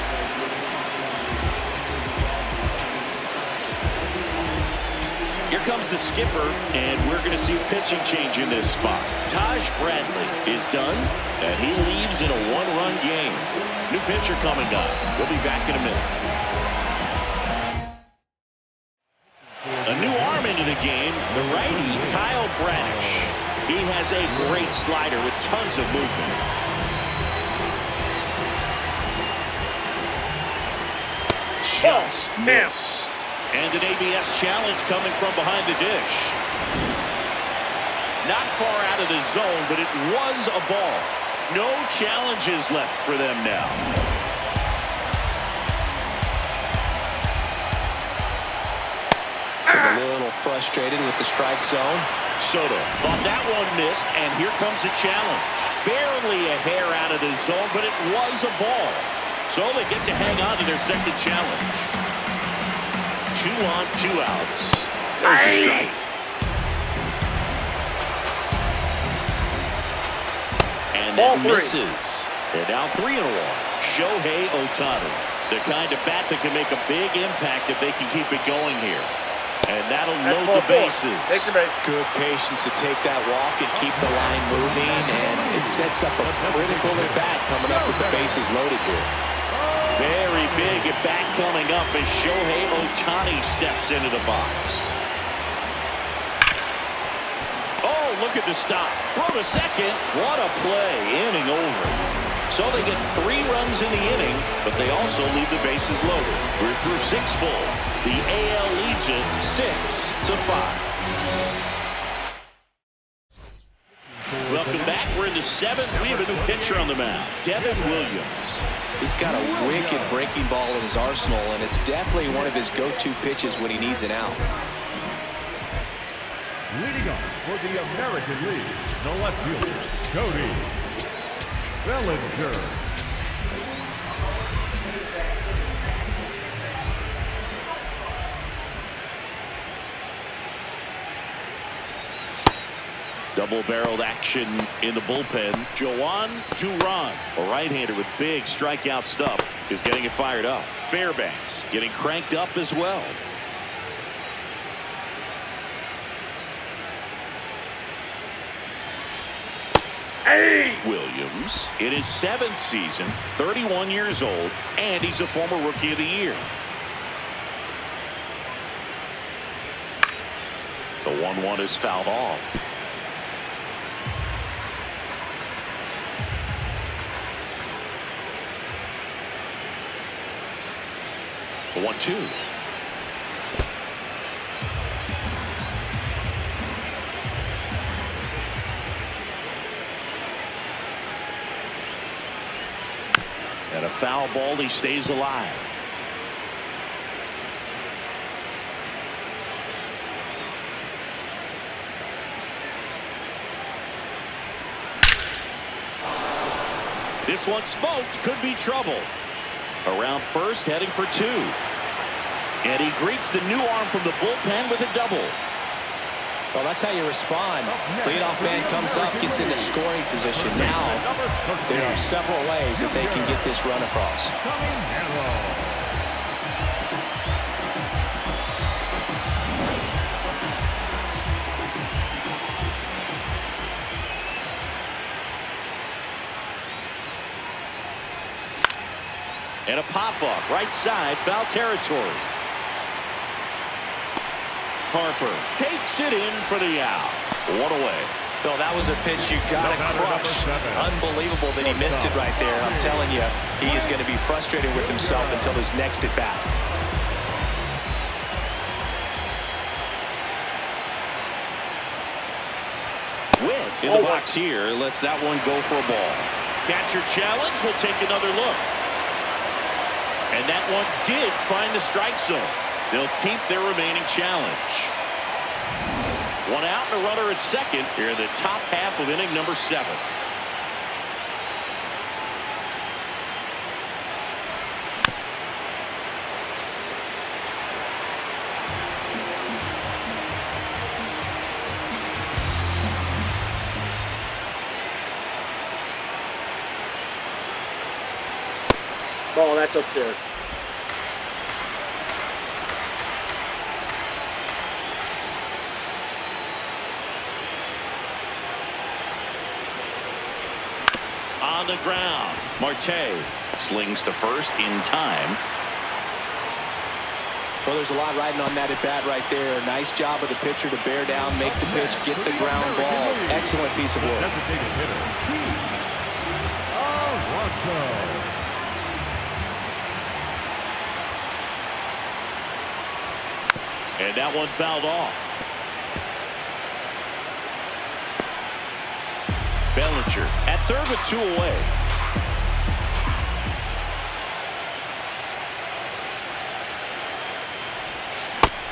Here comes the skipper, and we're going to see a pitching change in this spot. Taj Bradley is done, and he leaves in a one-run game. New pitcher coming up. We'll be back in a minute. A new arm into the game, the righty Kyle Bradish. He has a great slider with tons of movement. Just missed. And an ABS challenge coming from behind the dish. Not far out of the zone, but it was a ball. No challenges left for them now. A little frustrated with the strike zone. Soto thought that one missed, and here comes a challenge. Barely a hair out of the zone, but it was a ball. So they get to hang on to their second challenge. 2 on, 2 outs. There's a strike. And that misses. They're down 3-1. Shohei Ohtani, the kind of bat that can make a big impact if they can keep it going here. And that'll load the bases. Good patience to take that walk and keep the line moving, and it sets up a critical at bat coming up with the bases loaded here. Very big at bat coming up as Shohei Ohtani steps into the box. Oh, look at the stop. Throw to second. What a play. Inning over. So they get 3 runs in the inning, but they also leave the bases loaded. We're through 6 full. The AL leads it 6-5. Welcome back. We're in the 7th. We have a new pitcher on the mound, Devin Williams. He's got a wicked breaking ball in his arsenal, and it's definitely one of his go-to pitches when he needs an out. Leading off for the American League, the left fielder, Cody Bellinger. Double-barreled action in the bullpen. Joan Duran, a right-hander with big strikeout stuff, is getting it fired up. Fairbanks getting cranked up as well. Williams in his 7th season, 31 years old, and he's a former Rookie of the Year. The 1-1 is fouled off. The 1-2. And a foul ball, he stays alive. This one smoked, could be trouble. Around first, heading for 2. And he greets the new arm from the bullpen with a double. Well, that's how you respond. Leadoff man comes up, gets into scoring position. Now, there are several ways that they can get this run across. And a pop-up right side, foul territory. Harper takes it in for the out. One away. Bill, that was a pitch you got to crush. Unbelievable that he missed it right there. I'm telling you, he is going to be frustrated with himself until his next at bat. Witt in the box here lets that one go for a ball. Catcher challenge will take another look. And that one did find the strike zone. They'll keep their remaining challenge. One out and a runner at second here in the top half of inning number 7. Ball, that's up there. On the ground, Marte slings to first in time. Well, there's a lot riding on that at bat right there. Nice job of the pitcher to bear down, make the pitch, get the ground ball. Excellent piece of work. Designated hitter, Alonso. And that one fouled off. Bellinger at third with 2 away.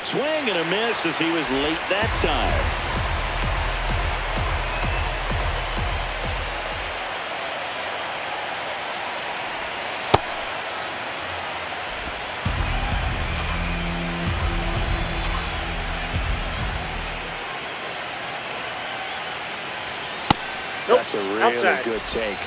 Swing and a miss as he was late that time. That's a really outside. good take.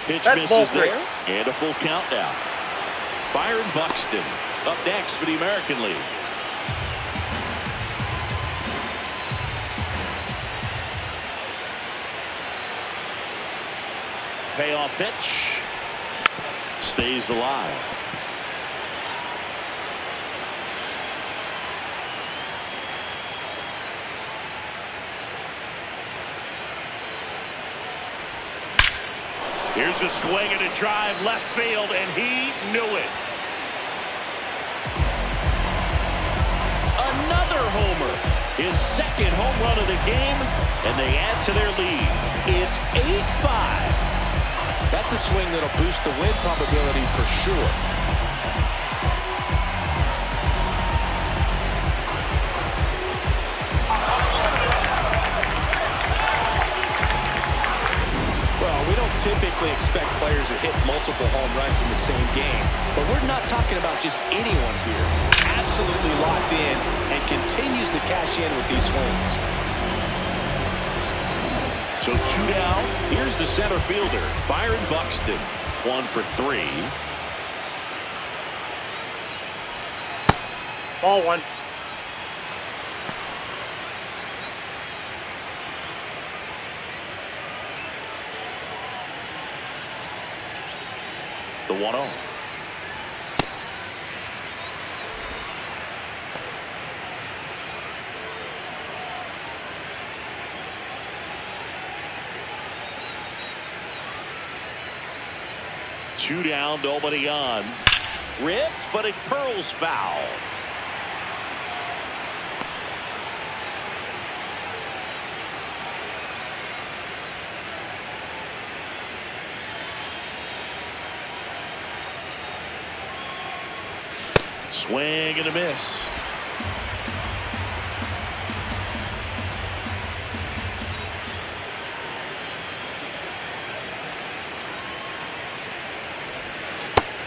Pitch That's misses ball there, and a full count now. Byron Buxton up next for the American League. Payoff pitch. Stays alive. Here's a swing and a drive left field, and he knew it. Another homer. His second home run of the game, and they add to their lead. It's 8-5. That's a swing that'll boost the win probability for sure. Typically expect players to hit multiple home runs in the same game, but we're not talking about just anyone here. Absolutely locked in and continues to cash in with these swings. So 2 down. Here's the center fielder, Byron Buxton. 1 for 3. Ball 1. The 1-0. Two down, nobody on. Ripped, but it curls foul. Swing and a miss.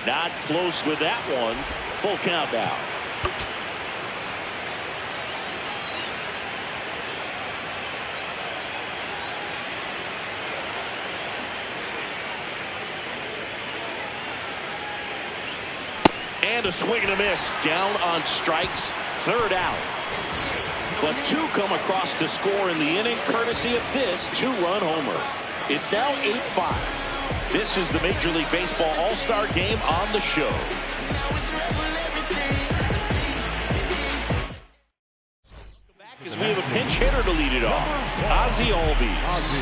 Not close with that one. Full count now. And a swing and a miss. Down on strikes. 3rd out. But two come across to score in the inning, courtesy of this two-run homer. It's now 8-5. This is the Major League Baseball All-Star Game on the show. As we have a pinch hitter to lead it off, Ozzie Albies.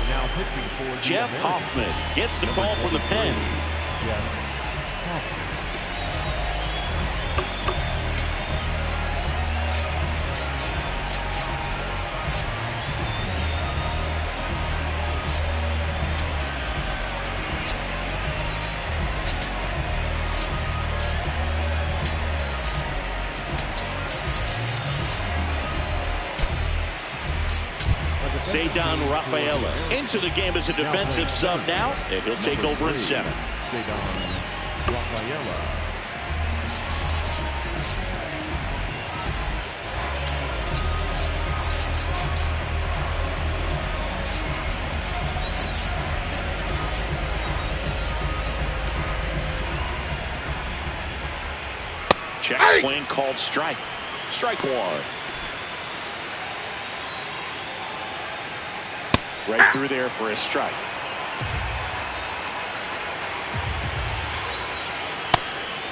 Now pitching for Jeff Hoffman gets the call from the pen. Jeff Hoffman. Cedar Rafaela into the game as a defensive sub now, and he'll take over in center. Cedar Rafaela. Check swing called strike. Strike one. Right through there for a strike.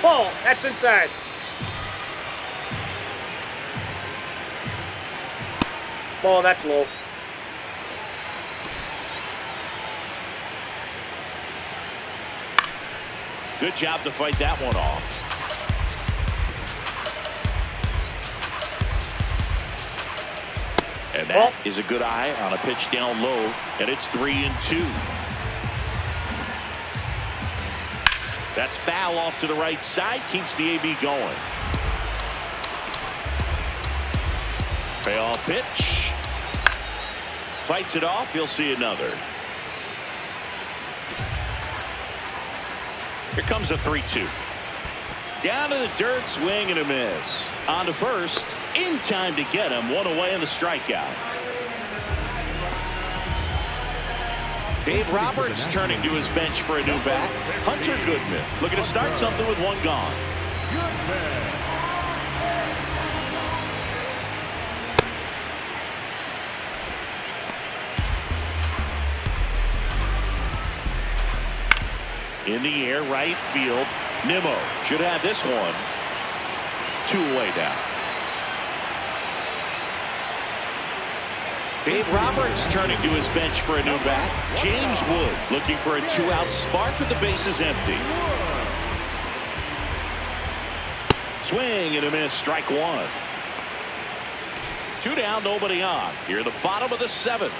Ball, that's inside. Ball, that's low. Good job to fight that one off. And that is a good eye on a pitch down low, and it's 3-2. That's foul off to the right side, keeps the AB going. Payoff pitch. Fights it off, he'll see another. Here comes a 3-2. Down to the dirt, swing and a miss. On to first, in time to get him. One away in the strikeout. Dave Roberts turning to his bench for a new bat. Hunter Goodman looking to start something with one gone. In the air, right field. Nimmo should have this one. Two away now. Dave Roberts turning to his bench for a new bat. James Wood looking for a two-out spark with the bases empty. Swing and a miss, strike one. Two down, nobody on. Here in the bottom of the seventh.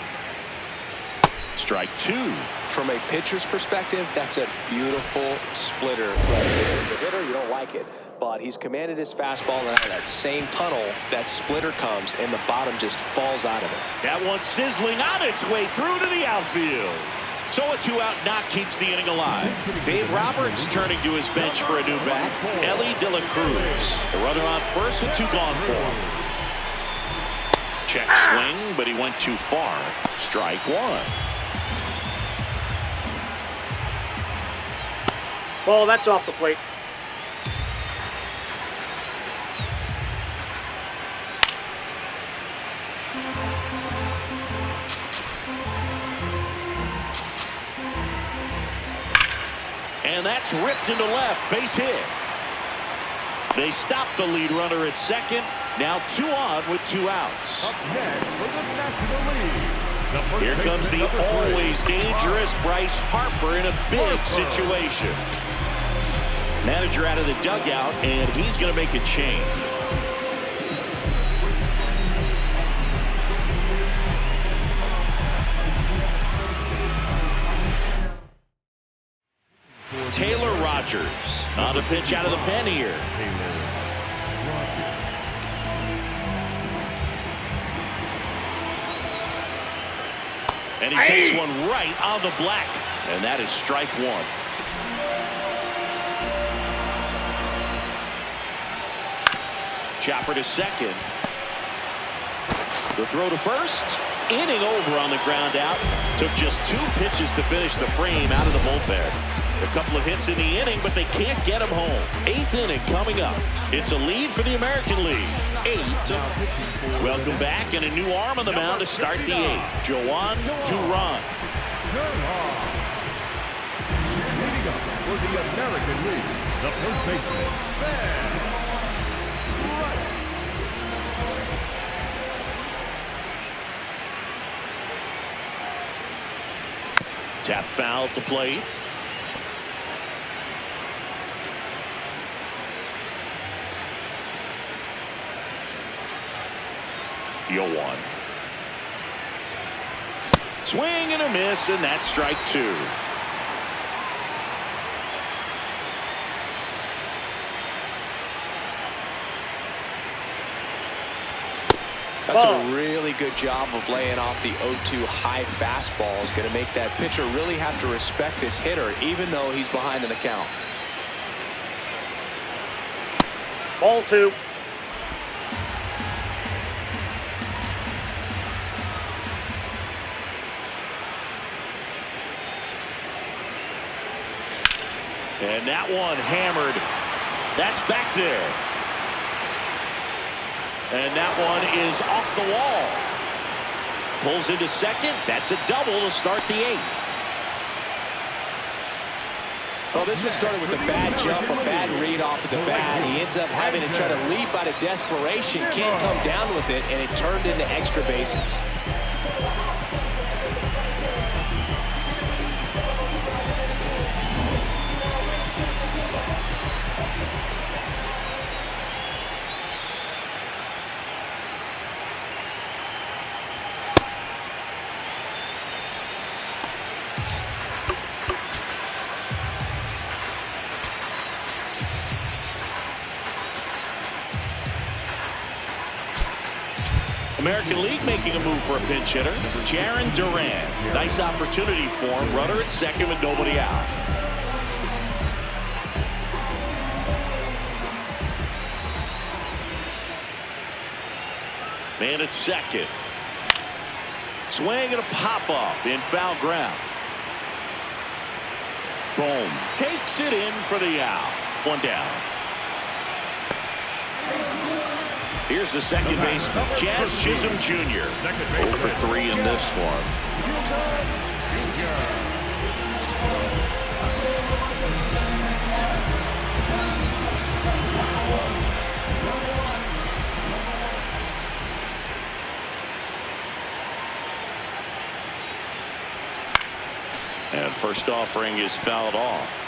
Strike two. From a pitcher's perspective, that's a beautiful splitter right there. As a hitter, you don't like it, but he's commanded his fastball, and out of that same tunnel, that splitter comes, and the bottom just falls out of it. That one sizzling on its way through to the outfield. So a two-out knock keeps the inning alive. Dave Roberts turning to his bench for a new bat. Ellie De La Cruz, the runner on first with two gone for him. Check swing, but he went too far. Strike one. Ball, that's off the plate. And that's ripped into left, base hit. They stop the lead runner at second. Now two on with two outs. Up next for the National League. Here comes the always dangerous Bryce Harper in a big situation. Manager out of the dugout, and he's going to make a change. Taylor Rogers on the pitch out of the pen here. And he takes one right on the black. And that is strike one. Chopper to second. The throw to first. inning over on the ground out. Took just 2 pitches to finish the frame out of the bullpen. A couple of hits in the inning, but they can't get him home. 8th inning coming up. It's a lead for the American League. 8. Welcome back, and a new arm on the mound to start the 8th. Joan Duran. Leading up for the American League, the first baseman, Ben. Tap foul at the plate. Yoan. Swing and a miss, and that's strike 2. That's a really good job of laying off the 0-2 high fastball. Is going to make that pitcher really have to respect this hitter, even though he's behind in the count. Ball 2. And that one hammered. That's back there. And that one is off the wall. Pulls into second. That's a double to start the 8th. Well, this one started with a bad jump, a bad read off of the bat. He ends up having to try to leap out of desperation. Can't come down with it, and it turned into extra bases. American League making a move for a pinch hitter. Jarren Duran. Nice opportunity for him. Runner at second with nobody out. Man at second. Swing and a pop-up in foul ground. Boom. Takes it in for the out. 1 down. Here's the second baseman, Jazz Chisholm Jr. 0 for 3 in this one. And first offering is fouled off.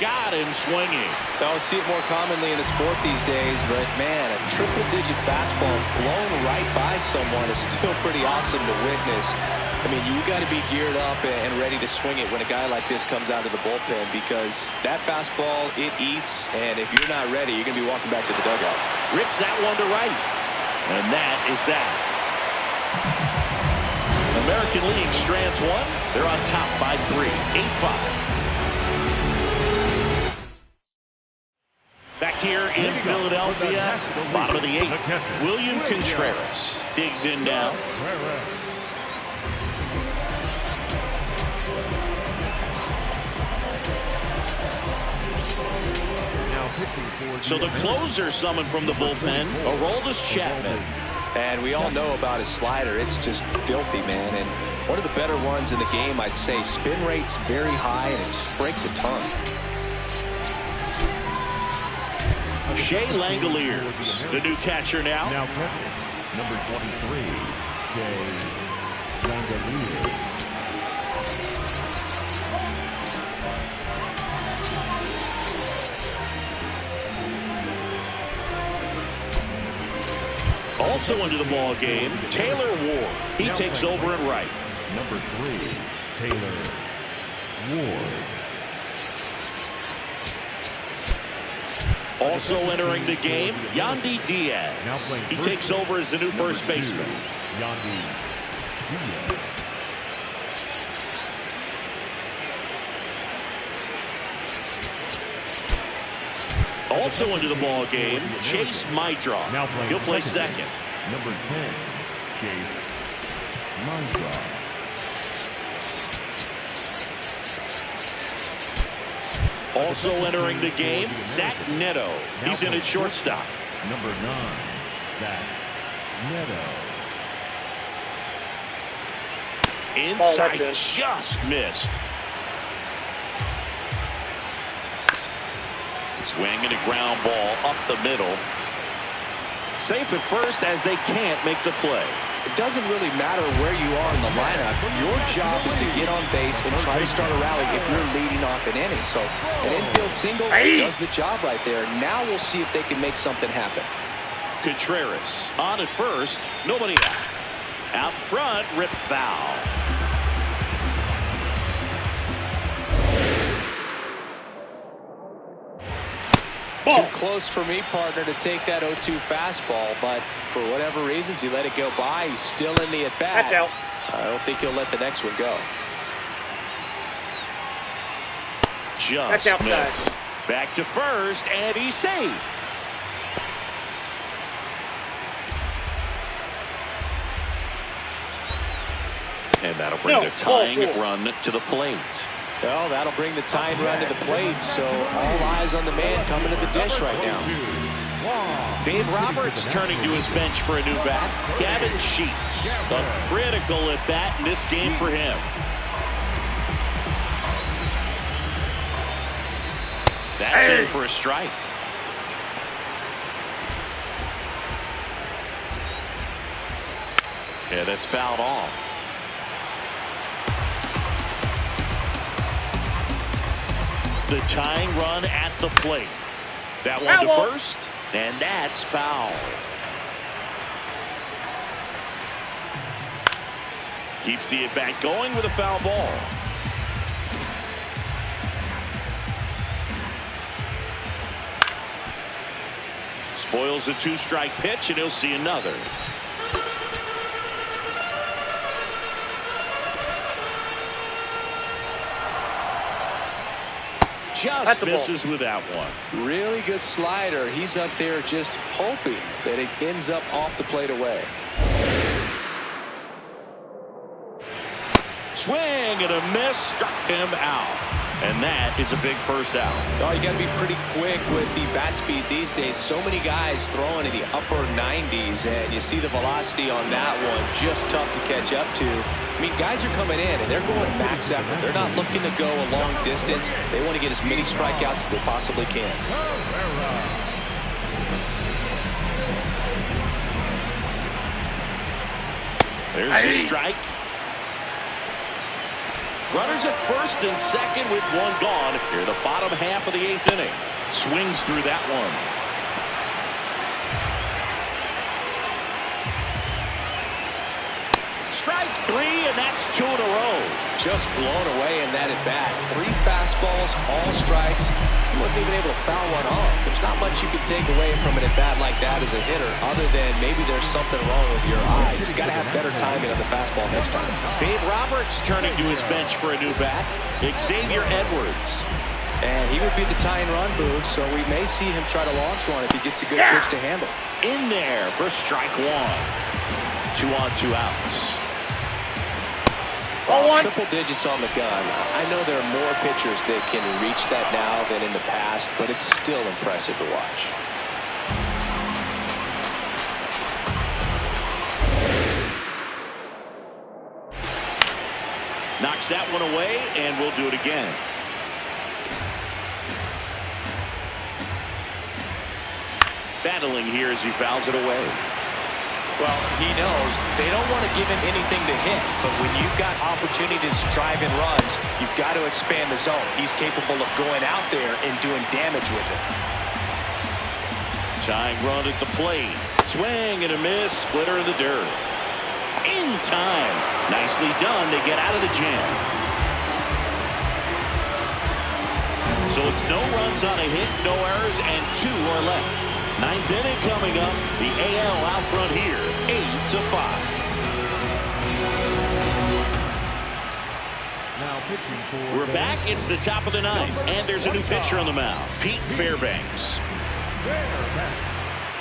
Got him swinging. I see it more commonly in the sport these days, but man, a triple-digit fastball blown right by someone is still pretty awesome to witness. I mean, you got to be geared up and ready to swing it when a guy like this comes out of the bullpen, because that fastball, it eats, and if you're not ready, you're going to be walking back to the dugout. Rips that one to right. And that is that. American League strands 1. They're on top by 3. 8-5. Back here in Philadelphia, bottom of the 8th, William Contreras digs in now. So the closer summoned from the bullpen, Aroldis Chapman. And we all know about his slider. It's just filthy, man. And one of the better ones in the game, I'd say. Spin rate's very high, and it just breaks a ton. Shea Langoliers, the new catcher now. Now catching, number 23, Shea Langoliers. Also into the ball game, Taylor Ward. He takes over at right. Number 3, Taylor Ward. Also entering the game, Yandy Diaz. He takes over as the new first baseman. Yandy Diaz. Also into the ball game, Chase Mydroth. He'll play second. Number 10, Chase Mydroth. Also entering the game, Zach Neto. He's in at shortstop. Number 9, Zach Neto. Inside, just missed. Swing and a ground ball up the middle. Safe at first as they can't make the play. It doesn't really matter where you are in the lineup. Your job is to get on base and try to start a rally if you're leading off an inning. So an infield single does the job right there. Now we'll see if they can make something happen. Contreras on at first. Nobody out. Out front, rip foul. Too close for me, partner, to take that 0-2 fastball, but for whatever reasons, he let it go by. He's still in the at-bat. That's out. I don't think he'll let the next one go. Just missed. Back to first, and he's safe. And that'll bring the tying run to the plate. Well, that'll bring the tying run to the plate, so all eyes on the man coming to the dish right now. Dave Roberts turning to his bench for a new bat. Gavin Sheets, a critical at bat in this game for him. That's in for a strike. Yeah, that's fouled off. The tying run at the plate. That one to first, and that's foul. Keeps the at-bat going with a foul ball. Spoils the two-strike pitch, and he'll see another. Just misses with that one. Really good slider. He's up there just hoping that it ends up off the plate away. Swing and a miss, struck him out. And that is a big first out. Oh, you got to be pretty quick with the bat speed these days. So many guys throwing in the upper 90s, and you see the velocity on that one. Just tough to catch up to. I mean, guys are coming in, and they're going max effort. They're not looking to go a long distance. They want to get as many strikeouts as they possibly can. There's a strike. Runners at first and second with one gone. Here the bottom half of the 8th inning. Swings through that one. Strike 3, and that's 2 in a row. Just blown away in that at bat. 3 fastballs, all strikes. He wasn't even able to foul one off. There's not much you can take away from an at bat like that as a hitter, other than maybe there's something wrong with your eyes. Got to have better timing on the fastball next time. Dave Roberts turning to his bench for a new bat. Xavier Edwards. And he would be the tying run, Boog, so we may see him try to launch one if he gets a good pitch to handle. In there for strike 1. 2 on, 2 outs. Triple digits on the gun. I know there are more pitchers that can reach that now than in the past, but it's still impressive to watch. Knocks that one away, and we'll do it again. Battling here as he fouls it away. Well, he knows they don't want to give him anything to hit, but when you've got opportunities to drive in runs, you've got to expand the zone. He's capable of going out there and doing damage with it. Tying run at the plate. Swing and a miss. Splitter in the dirt. In time. Nicely done to get out of the jam. So it's no runs on a hit, no errors, and 2 are left. Ninth inning coming up. The AL out front here, 8-5. Now pitching for We're back. It's the top of the ninth, and there's a new pitcher on the mound, Pete Fairbanks.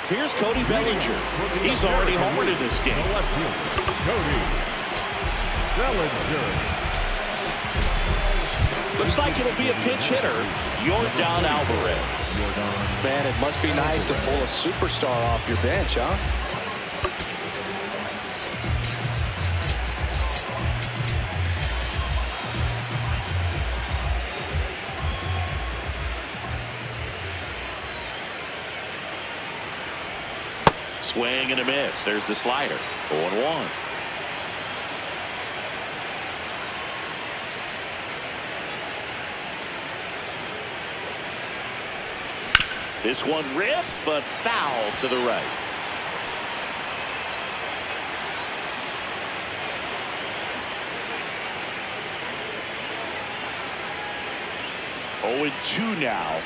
Here's Cody Bellinger. He's already homered in this game. Cody Bellinger. Looks like it'll be a pinch hitter, Yordan Alvarez. Man, it must be nice to pull a superstar off your bench, huh? Swing and a miss. There's the slider. 0-1. This one ripped, but foul to the right. Oh, and 2 now.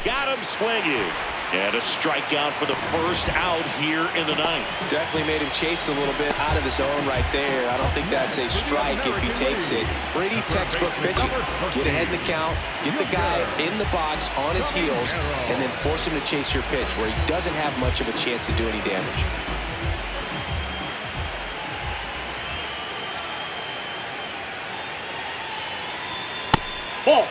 Got him swinging. And a strikeout for the first out here in the ninth. Definitely made him chase a little bit out of the zone right there. I don't think that's a strike if he takes it. Pretty textbook pitching. Get ahead in the count, get the guy in the box on his heels, and then force him to chase your pitch where he doesn't have much of a chance to do any damage. Ball.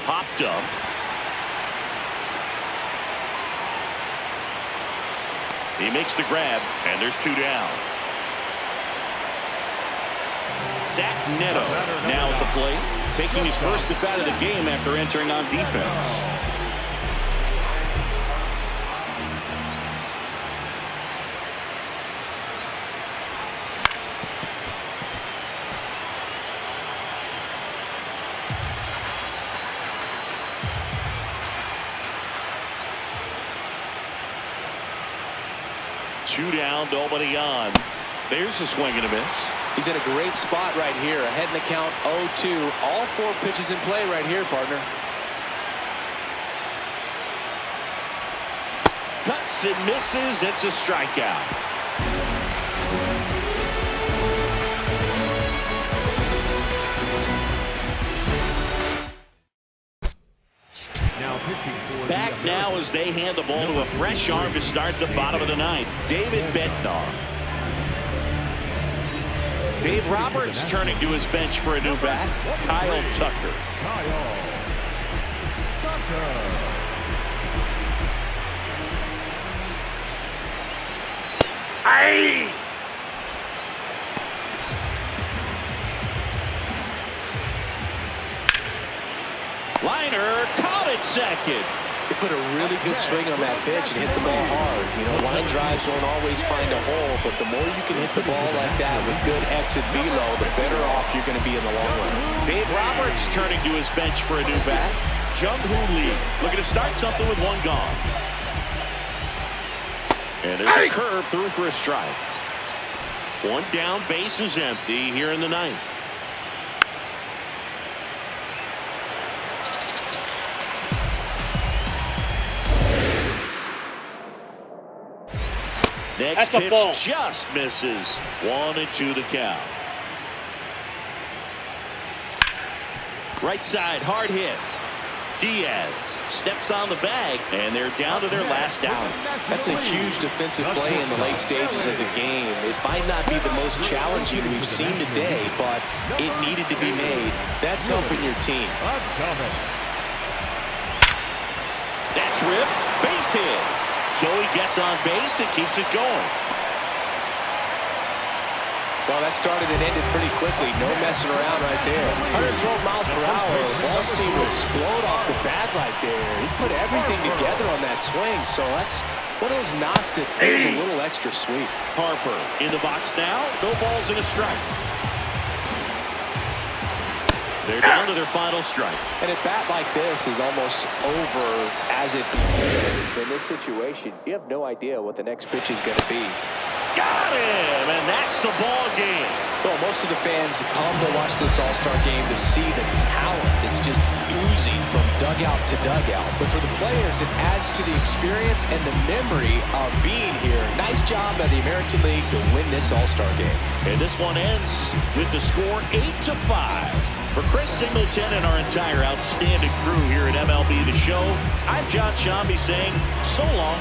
Popped up. He makes the grab, and there's 2 down. Zach Neto now at the plate, taking his first at bat of the game after entering on defense. Two down, nobody on. There's a swing and a miss. He's in a great spot right here. Ahead in the count 0-2. All 4 pitches in play right here, partner. Cuts and misses. It's a strikeout. Back now as they hand the ball to a fresh arm to start the bottom of the ninth, David Bednar. Dave Roberts turning to his bench for a new bat, Kyle Tucker. Aye. Liner caught it second. He put a really good swing on that pitch and hit the ball hard. You know, line drives won't always find a hole, but the more you can hit the ball like that with good exit velo, the better off you're going to be in the long run. Dave Roberts turning to his bench for a new bat. Jung-Hoo Lee looking to start something with 1 gone. And there's a curve through for a strike. 1 down, base is empty here in the ninth. Next pitch just misses. 1-2 the count. Right side, hard hit. Diaz steps on the bag, and they're down to their last out. That's a huge defensive play in the late stages of the game. It might not be the most challenging we've seen today, but it needed to be made. That's helping your team. That's ripped. Base hit. Joey gets on base and keeps it going. Well, that started and ended pretty quickly. No messing around right there. 112 miles per hour. The ball seemed to explode off the bat right there. He put everything together on that swing. So that's one of those knocks that feels a little extra sweet. Harper in the box now. No balls and a strike. They're down to their final strike. And a bat like this is almost over as it begins. In this situation, you have no idea what the next pitch is going to be. Got him, and that's the ball game. Well, most of the fans come to watch this All-Star game to see the talent that's just oozing from dugout to dugout. But for the players, it adds to the experience and the memory of being here. Nice job by the American League to win this All-Star game. And this one ends with the score 8-5. For Chris Singleton and our entire outstanding crew here at MLB The Show, I'm John Shambi saying so long.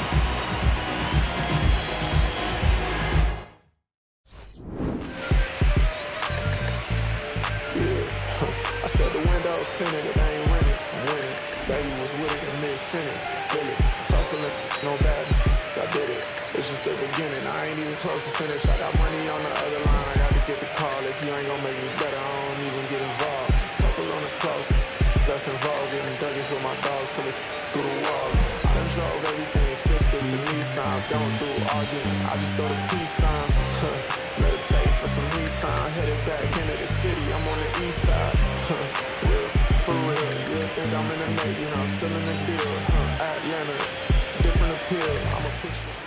I said the windows tinted, it ain't winning, winning. Baby was with it in mid-sentence, feel it. Hustling, no bad, I did it. It's just the beginning, I ain't even close to finish. I got money on the other line, I got to get the call. If you ain't gonna make me better, I don't even get involved. Couple on the close, that's involved. Getting duggies with my dogs till it's through the walls. I done drove everything, fiscus to me signs. Don't do arguing, I just throw the peace signs. Meditate for some me time, headed back into the city, I'm on the east side. Real, for real, yeah, think I'm in the Navy, I'm still in the deal. Atlanta, different appeal, I'm a picture.